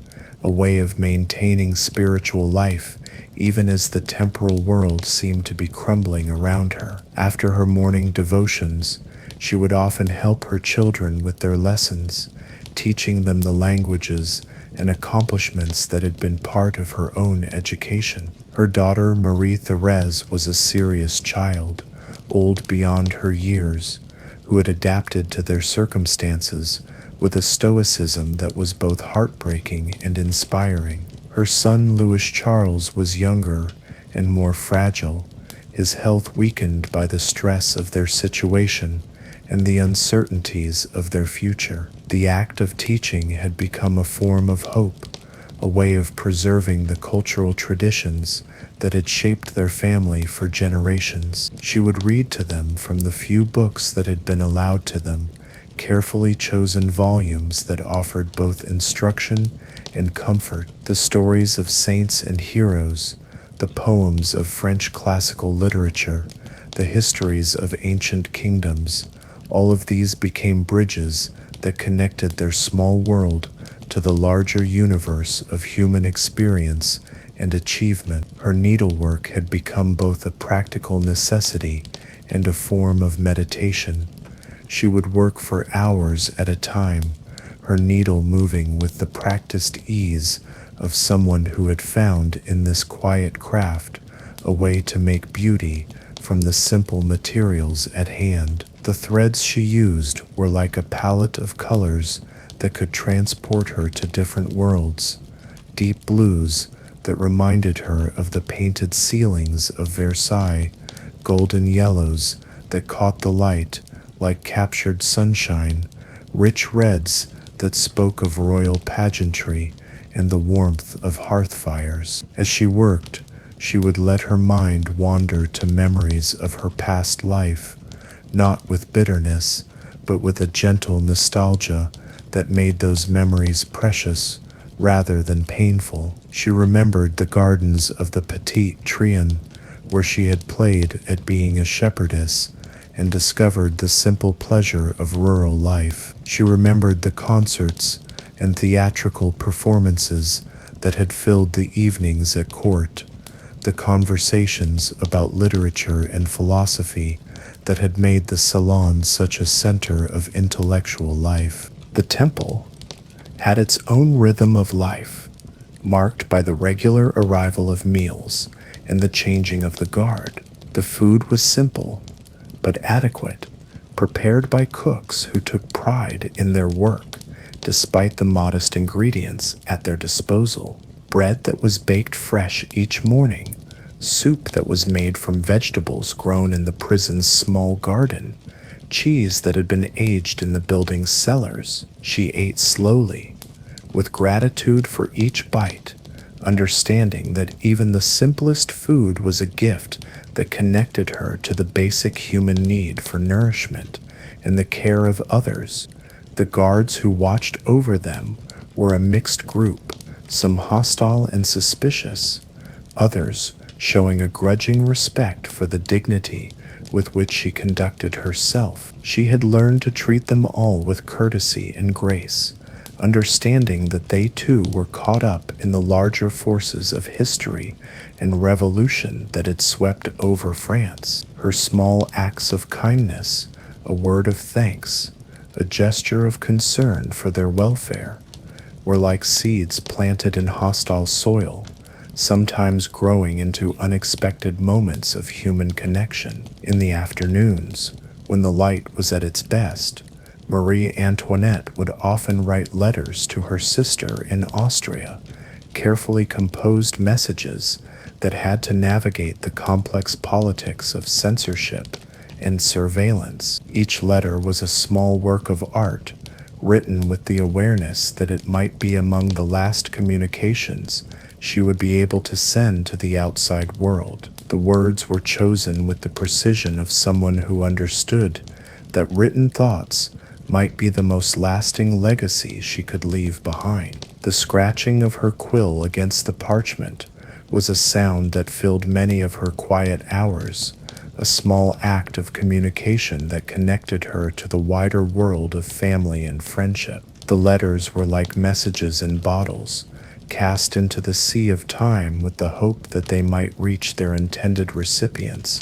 a way of maintaining spiritual life, even as the temporal world seemed to be crumbling around her. After her morning devotions, she would often help her children with their lessons, teaching them the languages and accomplishments that had been part of her own education. Her daughter Marie-Thérèse was a serious child, old beyond her years, who had adapted to their circumstances with a stoicism that was both heartbreaking and inspiring. Her son Louis Charles was younger and more fragile, his health weakened by the stress of their situation and the uncertainties of their future. The act of teaching had become a form of hope, a way of preserving the cultural traditions that had shaped their family for generations. She would read to them from the few books that had been allowed to them, carefully chosen volumes that offered both instruction and comfort. The stories of saints and heroes, the poems of French classical literature, the histories of ancient kingdoms, all of these became bridges that connected their small world to the larger universe of human experience and achievement. Her needlework had become both a practical necessity and a form of meditation. She would work for hours at a time, her needle moving with the practiced ease of someone who had found in this quiet craft a way to make beauty from the simple materials at hand. The threads she used were like a palette of colors that could transport her to different worlds, deep blues that reminded her of the painted ceilings of Versailles, golden yellows that caught the light like captured sunshine, rich reds that spoke of royal pageantry and the warmth of hearth fires. As she worked, she would let her mind wander to memories of her past life, not with bitterness, but with a gentle nostalgia that made those memories precious rather than painful. She remembered the gardens of the Petit Trianon, where she had played at being a shepherdess, and discovered the simple pleasure of rural life. She remembered the concerts and theatrical performances that had filled the evenings at court, the conversations about literature and philosophy that had made the salon such a center of intellectual life. The temple had its own rhythm of life, marked by the regular arrival of meals and the changing of the guard. The food was simple, but adequate, prepared by cooks who took pride in their work, despite the modest ingredients at their disposal. Bread that was baked fresh each morning, soup that was made from vegetables grown in the prison's small garden, cheese that had been aged in the building's cellars. She ate slowly, with gratitude for each bite, understanding that even the simplest food was a gift that connected her to the basic human need for nourishment and the care of others. The guards who watched over them were a mixed group, some hostile and suspicious, others showing a grudging respect for the dignity with which she conducted herself. She had learned to treat them all with courtesy and grace, understanding that they too were caught up in the larger forces of history and revolution that had swept over France. Her small acts of kindness, a word of thanks, a gesture of concern for their welfare, were like seeds planted in hostile soil, sometimes growing into unexpected moments of human connection. In the afternoons, when the light was at its best, Marie Antoinette would often write letters to her sister in Austria, carefully composed messages that had to navigate the complex politics of censorship and surveillance. Each letter was a small work of art, written with the awareness that it might be among the last communications she would be able to send to the outside world. The words were chosen with the precision of someone who understood that written thoughts might be the most lasting legacy she could leave behind. The scratching of her quill against the parchment was a sound that filled many of her quiet hours, a small act of communication that connected her to the wider world of family and friendship. The letters were like messages in bottles, cast into the sea of time with the hope that they might reach their intended recipients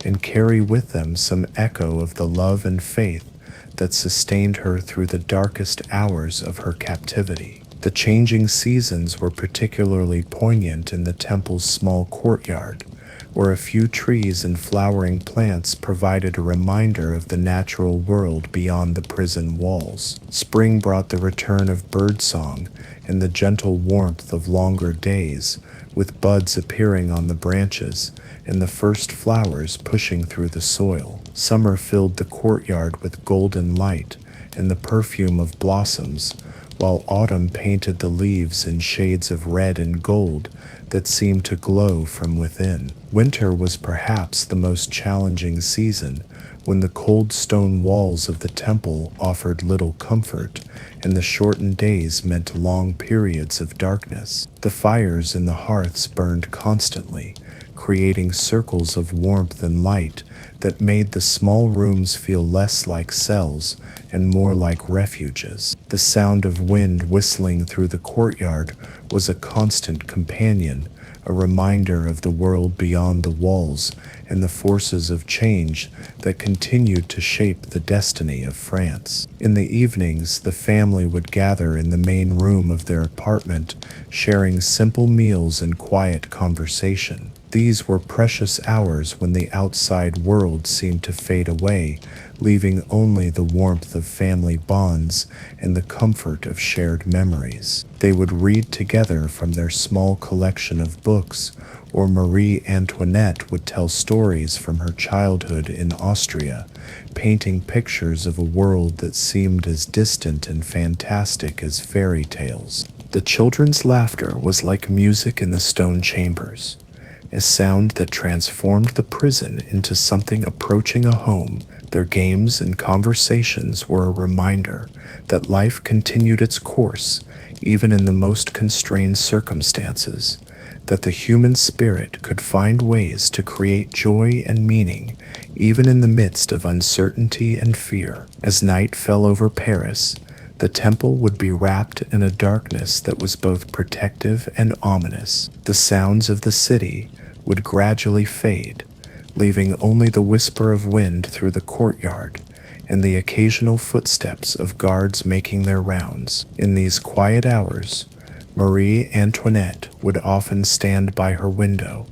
and carry with them some echo of the love and faith that sustained her through the darkest hours of her captivity. The changing seasons were particularly poignant in the temple's small courtyard, where a few trees and flowering plants provided a reminder of the natural world beyond the prison walls. Spring brought the return of birdsong and the gentle warmth of longer days, with buds appearing on the branches and the first flowers pushing through the soil. Summer filled the courtyard with golden light and the perfume of blossoms, while autumn painted the leaves in shades of red and gold that seemed to glow from within. Winter was perhaps the most challenging season, when the cold stone walls of the temple offered little comfort, and the shortened days meant long periods of darkness. The fires in the hearths burned constantly, creating circles of warmth and light that made the small rooms feel less like cells and more like refuges. The sound of wind whistling through the courtyard was a constant companion, a reminder of the world beyond the walls and the forces of change that continued to shape the destiny of France. In the evenings, the family would gather in the main room of their apartment, sharing simple meals and quiet conversation. These were precious hours when the outside world seemed to fade away, leaving only the warmth of family bonds and the comfort of shared memories. They would read together from their small collection of books, or Marie Antoinette would tell stories from her childhood in Austria, painting pictures of a world that seemed as distant and fantastic as fairy tales. The children's laughter was like music in the stone chambers, a sound that transformed the prison into something approaching a home. Their games and conversations were a reminder that life continued its course, even in the most constrained circumstances, that the human spirit could find ways to create joy and meaning, even in the midst of uncertainty and fear. As night fell over Paris, the temple would be wrapped in a darkness that was both protective and ominous. The sounds of the city would gradually fade, leaving only the whisper of wind through the courtyard and the occasional footsteps of guards making their rounds. In these quiet hours, Marie Antoinette would often stand by her window,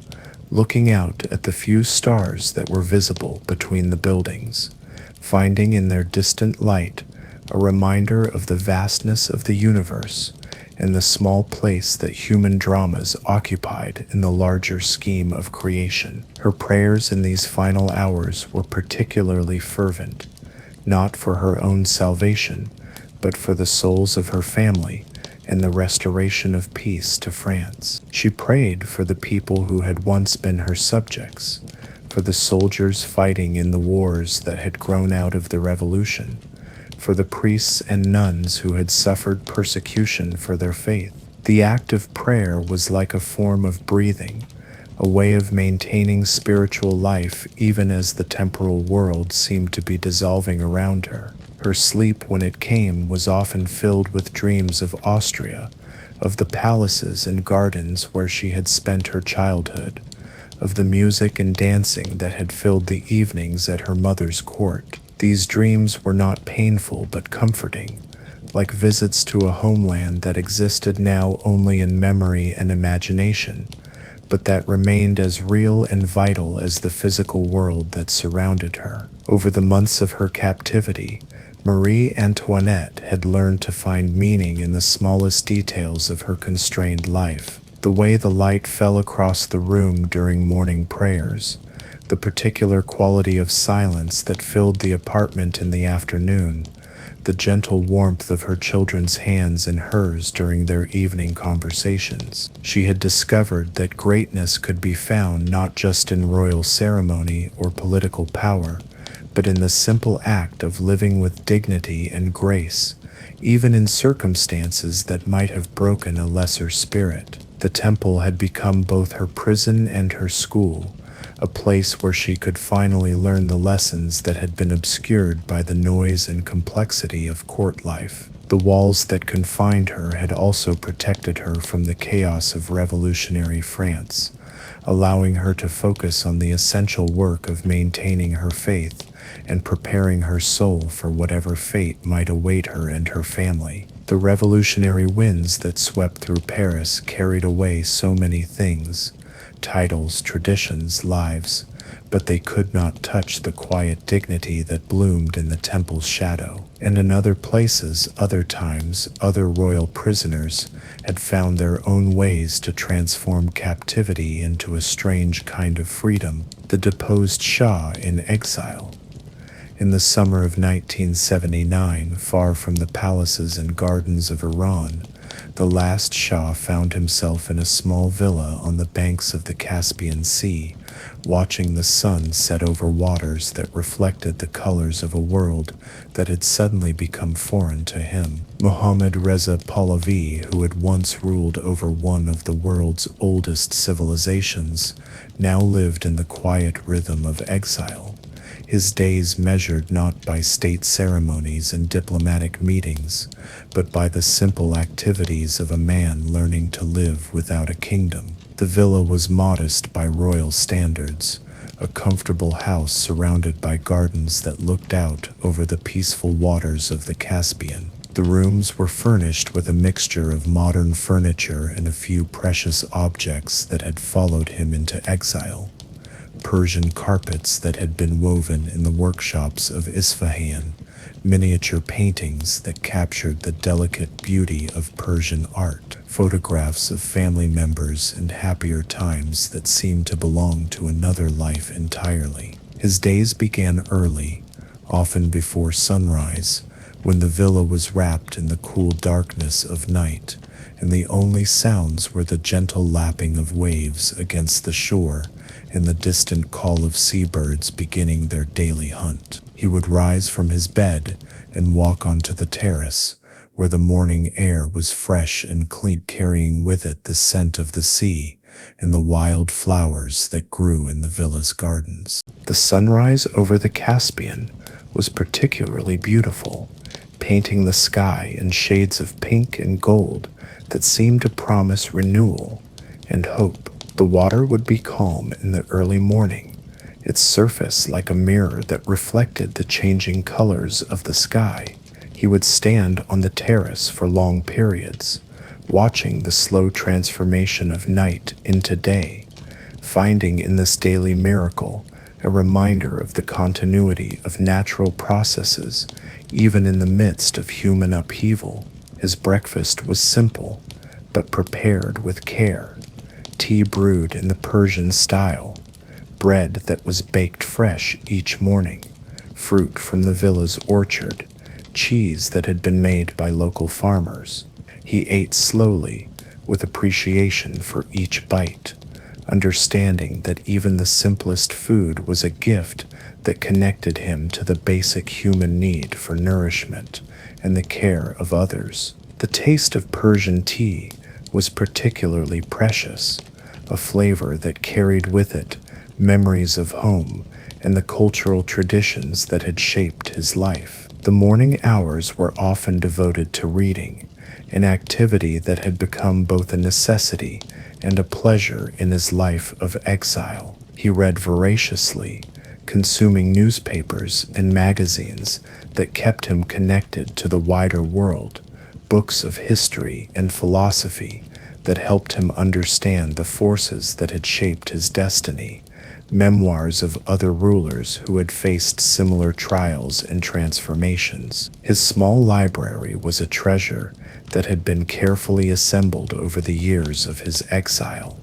looking out at the few stars that were visible between the buildings, finding in their distant light a reminder of the vastness of the universe and the small place that human dramas occupied in the larger scheme of creation. Her prayers in these final hours were particularly fervent, not for her own salvation, but for the souls of her family and the restoration of peace to France. She prayed for the people who had once been her subjects, for the soldiers fighting in the wars that had grown out of the Revolution, for the priests and nuns who had suffered persecution for their faith. The act of prayer was like a form of breathing, a way of maintaining spiritual life even as the temporal world seemed to be dissolving around her. Her sleep, when it came, was often filled with dreams of Austria, of the palaces and gardens where she had spent her childhood, of the music and dancing that had filled the evenings at her mother's court. These dreams were not painful but comforting, like visits to a homeland that existed now only in memory and imagination, but that remained as real and vital as the physical world that surrounded her. Over the months of her captivity, Marie Antoinette had learned to find meaning in the smallest details of her constrained life. The way the light fell across the room during morning prayers, the particular quality of silence that filled the apartment in the afternoon, the gentle warmth of her children's hands in hers during their evening conversations. She had discovered that greatness could be found not just in royal ceremony or political power, but in the simple act of living with dignity and grace, even in circumstances that might have broken a lesser spirit. The temple had become both her prison and her school, a place where she could finally learn the lessons that had been obscured by the noise and complexity of court life. The walls that confined her had also protected her from the chaos of revolutionary France, allowing her to focus on the essential work of maintaining her faith and preparing her soul for whatever fate might await her and her family. The revolutionary winds that swept through Paris carried away so many things, titles, traditions, lives, but they could not touch the quiet dignity that bloomed in the temple's shadow. And in other places, other times, other royal prisoners had found their own ways to transform captivity into a strange kind of freedom. The deposed Shah in exile. In the summer of 1979, far from the palaces and gardens of Iran, the last Shah found himself in a small villa on the banks of the Caspian Sea, watching the sun set over waters that reflected the colors of a world that had suddenly become foreign to him. Mohammad Reza Pahlavi, who had once ruled over one of the world's oldest civilizations, now lived in the quiet rhythm of exile. His days measured not by state ceremonies and diplomatic meetings, but by the simple activities of a man learning to live without a kingdom. The villa was modest by royal standards, a comfortable house surrounded by gardens that looked out over the peaceful waters of the Caspian. The rooms were furnished with a mixture of modern furniture and a few precious objects that had followed him into exile. Persian carpets that had been woven in the workshops of Isfahan, miniature paintings that captured the delicate beauty of Persian art, photographs of family members and happier times that seemed to belong to another life entirely. His days began early, often before sunrise, when the villa was wrapped in the cool darkness of night, and the only sounds were the gentle lapping of waves against the shore and the distant call of seabirds beginning their daily hunt. He would rise from his bed and walk onto the terrace, where the morning air was fresh and clean, carrying with it the scent of the sea and the wild flowers that grew in the villa's gardens. The sunrise over the Caspian was particularly beautiful, painting the sky in shades of pink and gold that seemed to promise renewal and hope. The water would be calm in the early morning, its surface like a mirror that reflected the changing colors of the sky. He would stand on the terrace for long periods, watching the slow transformation of night into day, finding in this daily miracle a reminder of the continuity of natural processes, even in the midst of human upheaval. His breakfast was simple, but prepared with care. Tea brewed in the Persian style, bread that was baked fresh each morning, fruit from the villa's orchard, cheese that had been made by local farmers. He ate slowly, with appreciation for each bite, understanding that even the simplest food was a gift that connected him to the basic human need for nourishment and the care of others. The taste of Persian tea was particularly precious, a flavor that carried with it memories of home and the cultural traditions that had shaped his life. The morning hours were often devoted to reading, an activity that had become both a necessity and a pleasure in his life of exile. He read voraciously, consuming newspapers and magazines that kept him connected to the wider world, books of history and philosophy that helped him understand the forces that had shaped his destiny, memoirs of other rulers who had faced similar trials and transformations. His small library was a treasure that had been carefully assembled over the years of his exile,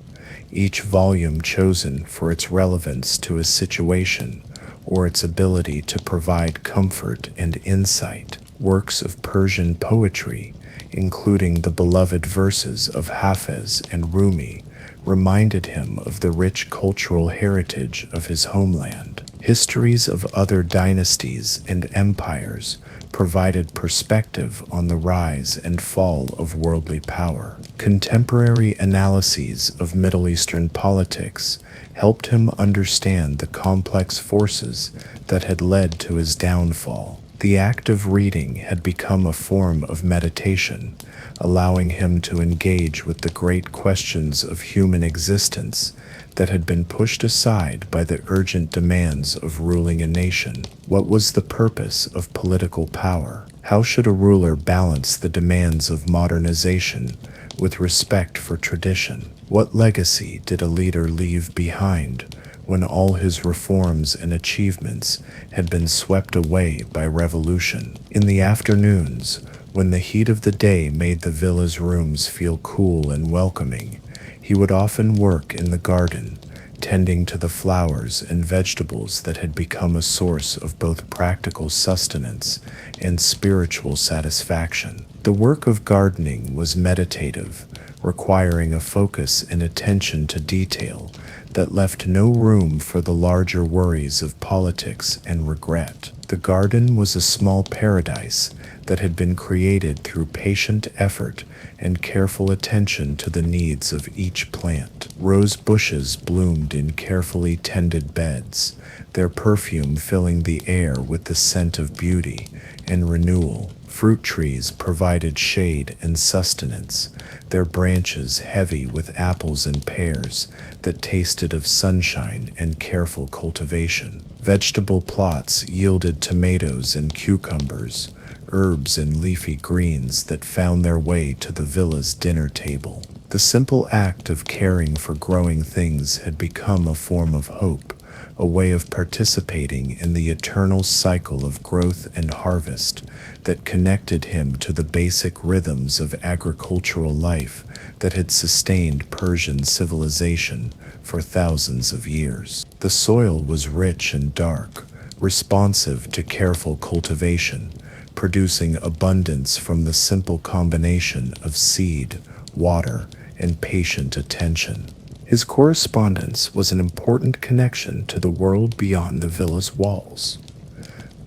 each volume chosen for its relevance to his situation or its ability to provide comfort and insight. Works of Persian poetry, including the beloved verses of Hafez and Rumi, reminded him of the rich cultural heritage of his homeland. Histories of other dynasties and empires provided perspective on the rise and fall of worldly power. Contemporary analyses of Middle Eastern politics helped him understand the complex forces that had led to his downfall. The act of reading had become a form of meditation, allowing him to engage with the great questions of human existence that had been pushed aside by the urgent demands of ruling a nation. What was the purpose of political power? How should a ruler balance the demands of modernization with respect for tradition? What legacy did a leader leave behind when all his reforms and achievements had been swept away by revolution? In the afternoons, when the heat of the day made the villa's rooms feel cool and welcoming, he would often work in the garden, tending to the flowers and vegetables that had become a source of both practical sustenance and spiritual satisfaction. The work of gardening was meditative, requiring a focus and attention to detail that left no room for the larger worries of politics and regret. The garden was a small paradise that had been created through patient effort and careful attention to the needs of each plant. Rose bushes bloomed in carefully tended beds, their perfume filling the air with the scent of beauty and renewal. Fruit trees provided shade and sustenance, their branches heavy with apples and pears that tasted of sunshine and careful cultivation. Vegetable plots yielded tomatoes and cucumbers, herbs and leafy greens that found their way to the villa's dinner table. The simple act of caring for growing things had become a form of hope, a way of participating in the eternal cycle of growth and harvest that connected him to the basic rhythms of agricultural life that had sustained Persian civilization for thousands of years. The soil was rich and dark, responsive to careful cultivation, producing abundance from the simple combination of seed, water, and patient attention. His correspondence was an important connection to the world beyond the villa's walls.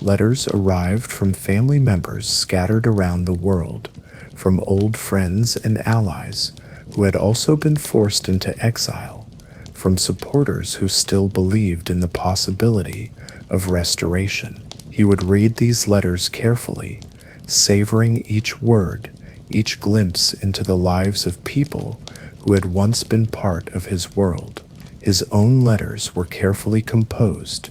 Letters arrived from family members scattered around the world, from old friends and allies who had also been forced into exile, from supporters who still believed in the possibility of restoration. He would read these letters carefully, savoring each word, each glimpse into the lives of people who had once been part of his world. His own letters were carefully composed,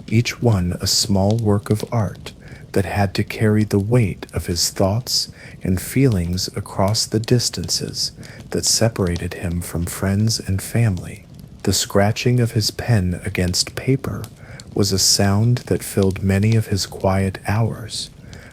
each one a small work of art that had to carry the weight of his thoughts and feelings across the distances that separated him from friends and family. The scratching of his pen against paper was a sound that filled many of his quiet hours,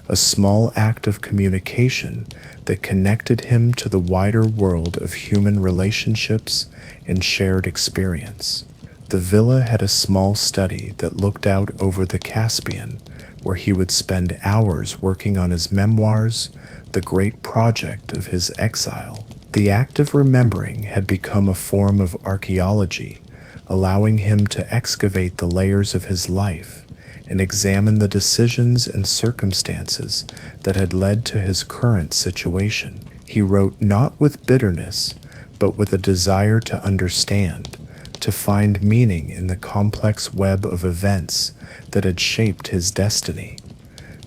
a small act of communication that connected him to the wider world of human relationships and shared experience. The villa had a small study that looked out over the Caspian, where he would spend hours working on his memoirs, the great project of his exile. The act of remembering had become a form of archaeology, allowing him to excavate the layers of his life and examine the decisions and circumstances that had led to his current situation. He wrote not with bitterness, but with a desire to understand, to find meaning in the complex web of events that had shaped his destiny.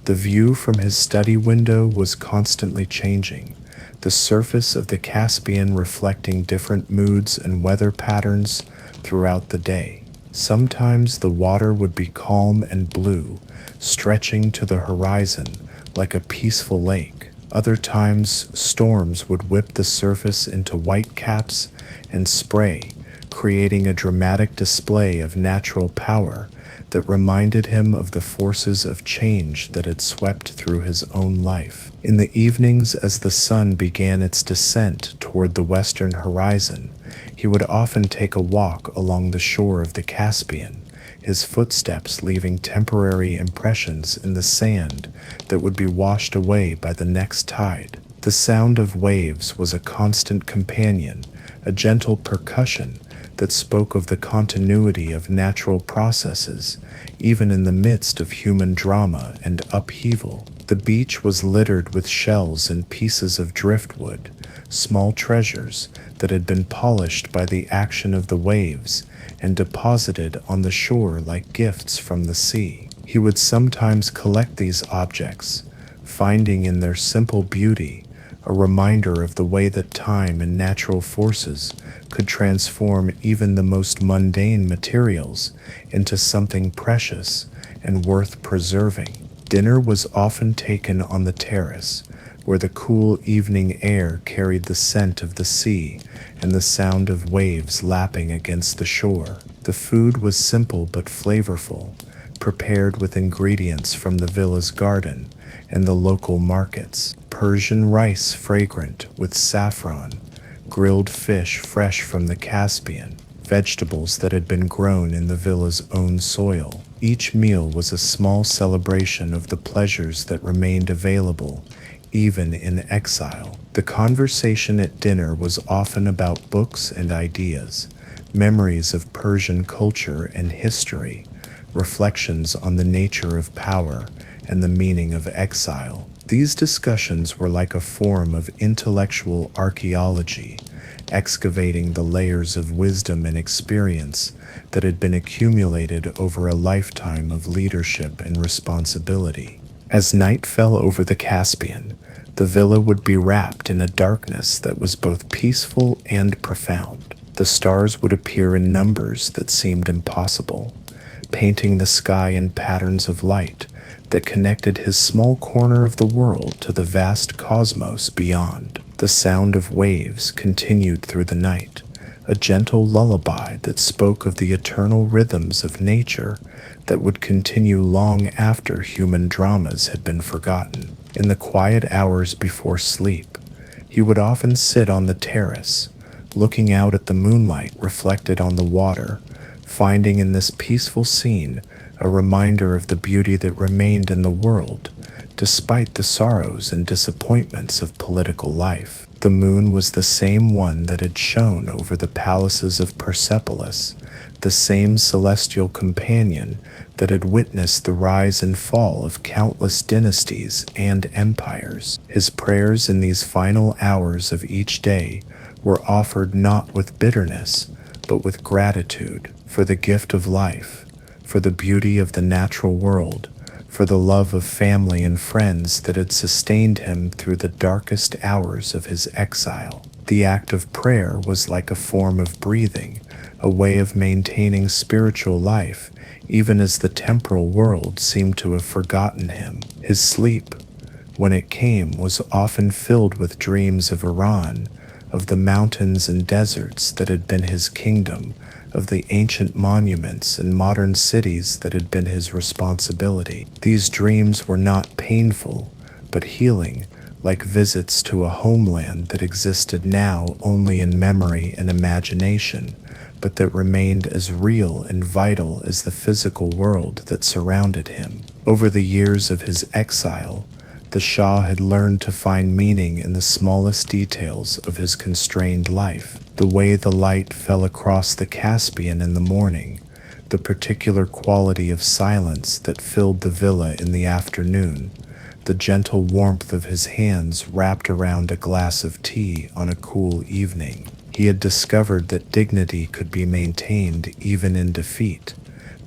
The view from his study window was constantly changing, the surface of the Caspian reflecting different moods and weather patterns throughout the day. Sometimes the water would be calm and blue, stretching to the horizon like a peaceful lake. Other times, storms would whip the surface into white caps and spray, creating a dramatic display of natural power that reminded him of the forces of change that had swept through his own life. In the evenings, as the sun began its descent toward the western horizon, he would often take a walk along the shore of the Caspian, his footsteps leaving temporary impressions in the sand that would be washed away by the next tide. The sound of waves was a constant companion, a gentle percussion that spoke of the continuity of natural processes, even in the midst of human drama and upheaval. The beach was littered with shells and pieces of driftwood, small treasures that had been polished by the action of the waves and deposited on the shore like gifts from the sea. He would sometimes collect these objects, finding in their simple beauty a reminder of the way that time and natural forces could transform even the most mundane materials into something precious and worth preserving. Dinner was often taken on the terrace, where the cool evening air carried the scent of the sea and the sound of waves lapping against the shore. The food was simple but flavorful, prepared with ingredients from the villa's garden and the local markets. Persian rice fragrant with saffron, grilled fish fresh from the Caspian, vegetables that had been grown in the villa's own soil. Each meal was a small celebration of the pleasures that remained available even in exile. The conversation at dinner was often about books and ideas, memories of Persian culture and history, reflections on the nature of power and the meaning of exile. These discussions were like a form of intellectual archaeology, excavating the layers of wisdom and experience that had been accumulated over a lifetime of leadership and responsibility. As night fell over the Caspian, the villa would be wrapped in a darkness that was both peaceful and profound. The stars would appear in numbers that seemed impossible, painting the sky in patterns of light that connected his small corner of the world to the vast cosmos beyond. The sound of waves continued through the night, a gentle lullaby that spoke of the eternal rhythms of nature that would continue long after human dramas had been forgotten. In the quiet hours before sleep, he would often sit on the terrace, looking out at the moonlight reflected on the water, finding in this peaceful scene a reminder of the beauty that remained in the world, despite the sorrows and disappointments of political life. The moon was the same one that had shone over the palaces of Persepolis, the same celestial companion that had witnessed the rise and fall of countless dynasties and empires. His prayers in these final hours of each day were offered not with bitterness, but with gratitude for the gift of life, for the beauty of the natural world, for the love of family and friends that had sustained him through the darkest hours of his exile. The act of prayer was like a form of breathing, a way of maintaining spiritual life, even as the temporal world seemed to have forgotten him. His sleep, when it came, was often filled with dreams of Iran, of the mountains and deserts that had been his kingdom, of the ancient monuments and modern cities that had been his responsibility. These dreams were not painful, but healing, like visits to a homeland that existed now only in memory and imagination, but that remained as real and vital as the physical world that surrounded him. Over the years of his exile, the Shah had learned to find meaning in the smallest details of his constrained life. The way the light fell across the Caspian in the morning, the particular quality of silence that filled the villa in the afternoon, the gentle warmth of his hands wrapped around a glass of tea on a cool evening. He had discovered that dignity could be maintained even in defeat,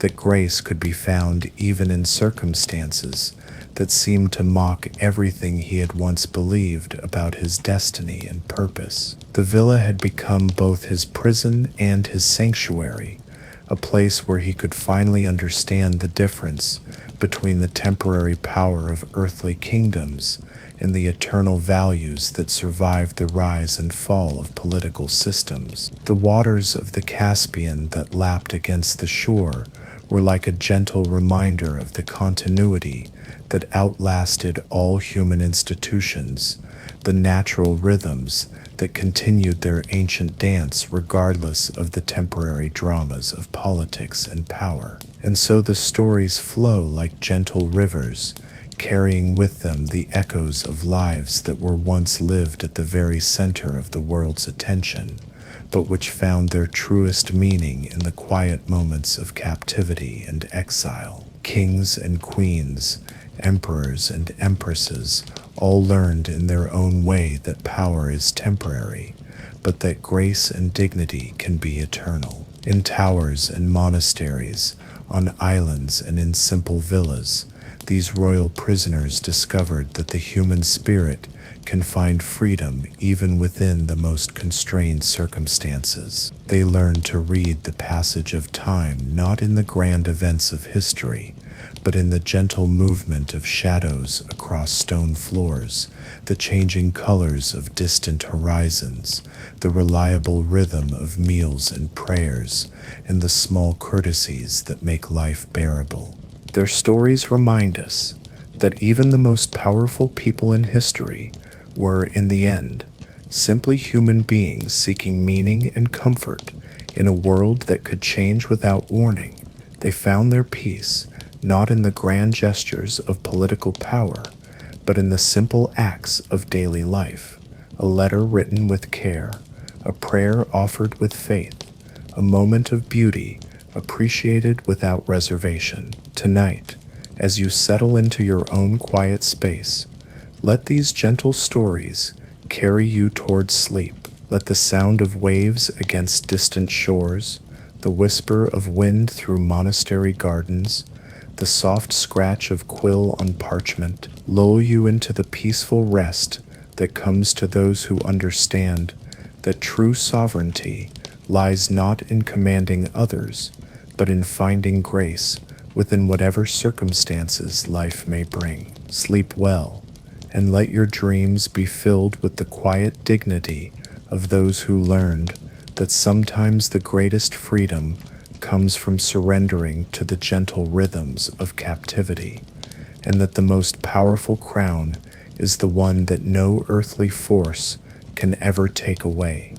that grace could be found even in circumstances that seemed to mock everything he had once believed about his destiny and purpose. The villa had become both his prison and his sanctuary, a place where he could finally understand the difference between the temporary power of earthly kingdoms and the eternal values that survived the rise and fall of political systems. The waters of the Caspian that lapped against the shore were like a gentle reminder of the continuity that outlasted all human institutions, the natural rhythms that continued their ancient dance regardless of the temporary dramas of politics and power. And so the stories flow like gentle rivers, carrying with them the echoes of lives that were once lived at the very center of the world's attention, but which found their truest meaning in the quiet moments of captivity and exile. Kings and queens, emperors and empresses, all learned in their own way that power is temporary, but that grace and dignity can be eternal. In towers and monasteries, on islands and in simple villas, these royal prisoners discovered that the human spirit can find freedom even within the most constrained circumstances. They learned to read the passage of time not in the grand events of history, but in the gentle movement of shadows across stone floors, the changing colors of distant horizons, the reliable rhythm of meals and prayers, and the small courtesies that make life bearable. Their stories remind us that even the most powerful people in history were, in the end, simply human beings seeking meaning and comfort in a world that could change without warning. They found their peace not in the grand gestures of political power, but in the simple acts of daily life. A letter written with care, a prayer offered with faith, a moment of beauty appreciated without reservation. Tonight, as you settle into your own quiet space, let these gentle stories carry you towards sleep. Let the sound of waves against distant shores, the whisper of wind through monastery gardens, the soft scratch of quill on parchment lull you into the peaceful rest that comes to those who understand that true sovereignty lies not in commanding others, but in finding grace within whatever circumstances life may bring. Sleep well, and let your dreams be filled with the quiet dignity of those who learned that sometimes the greatest freedom comes from surrendering to the gentle rhythms of captivity, and that the most powerful crown is the one that no earthly force can ever take away.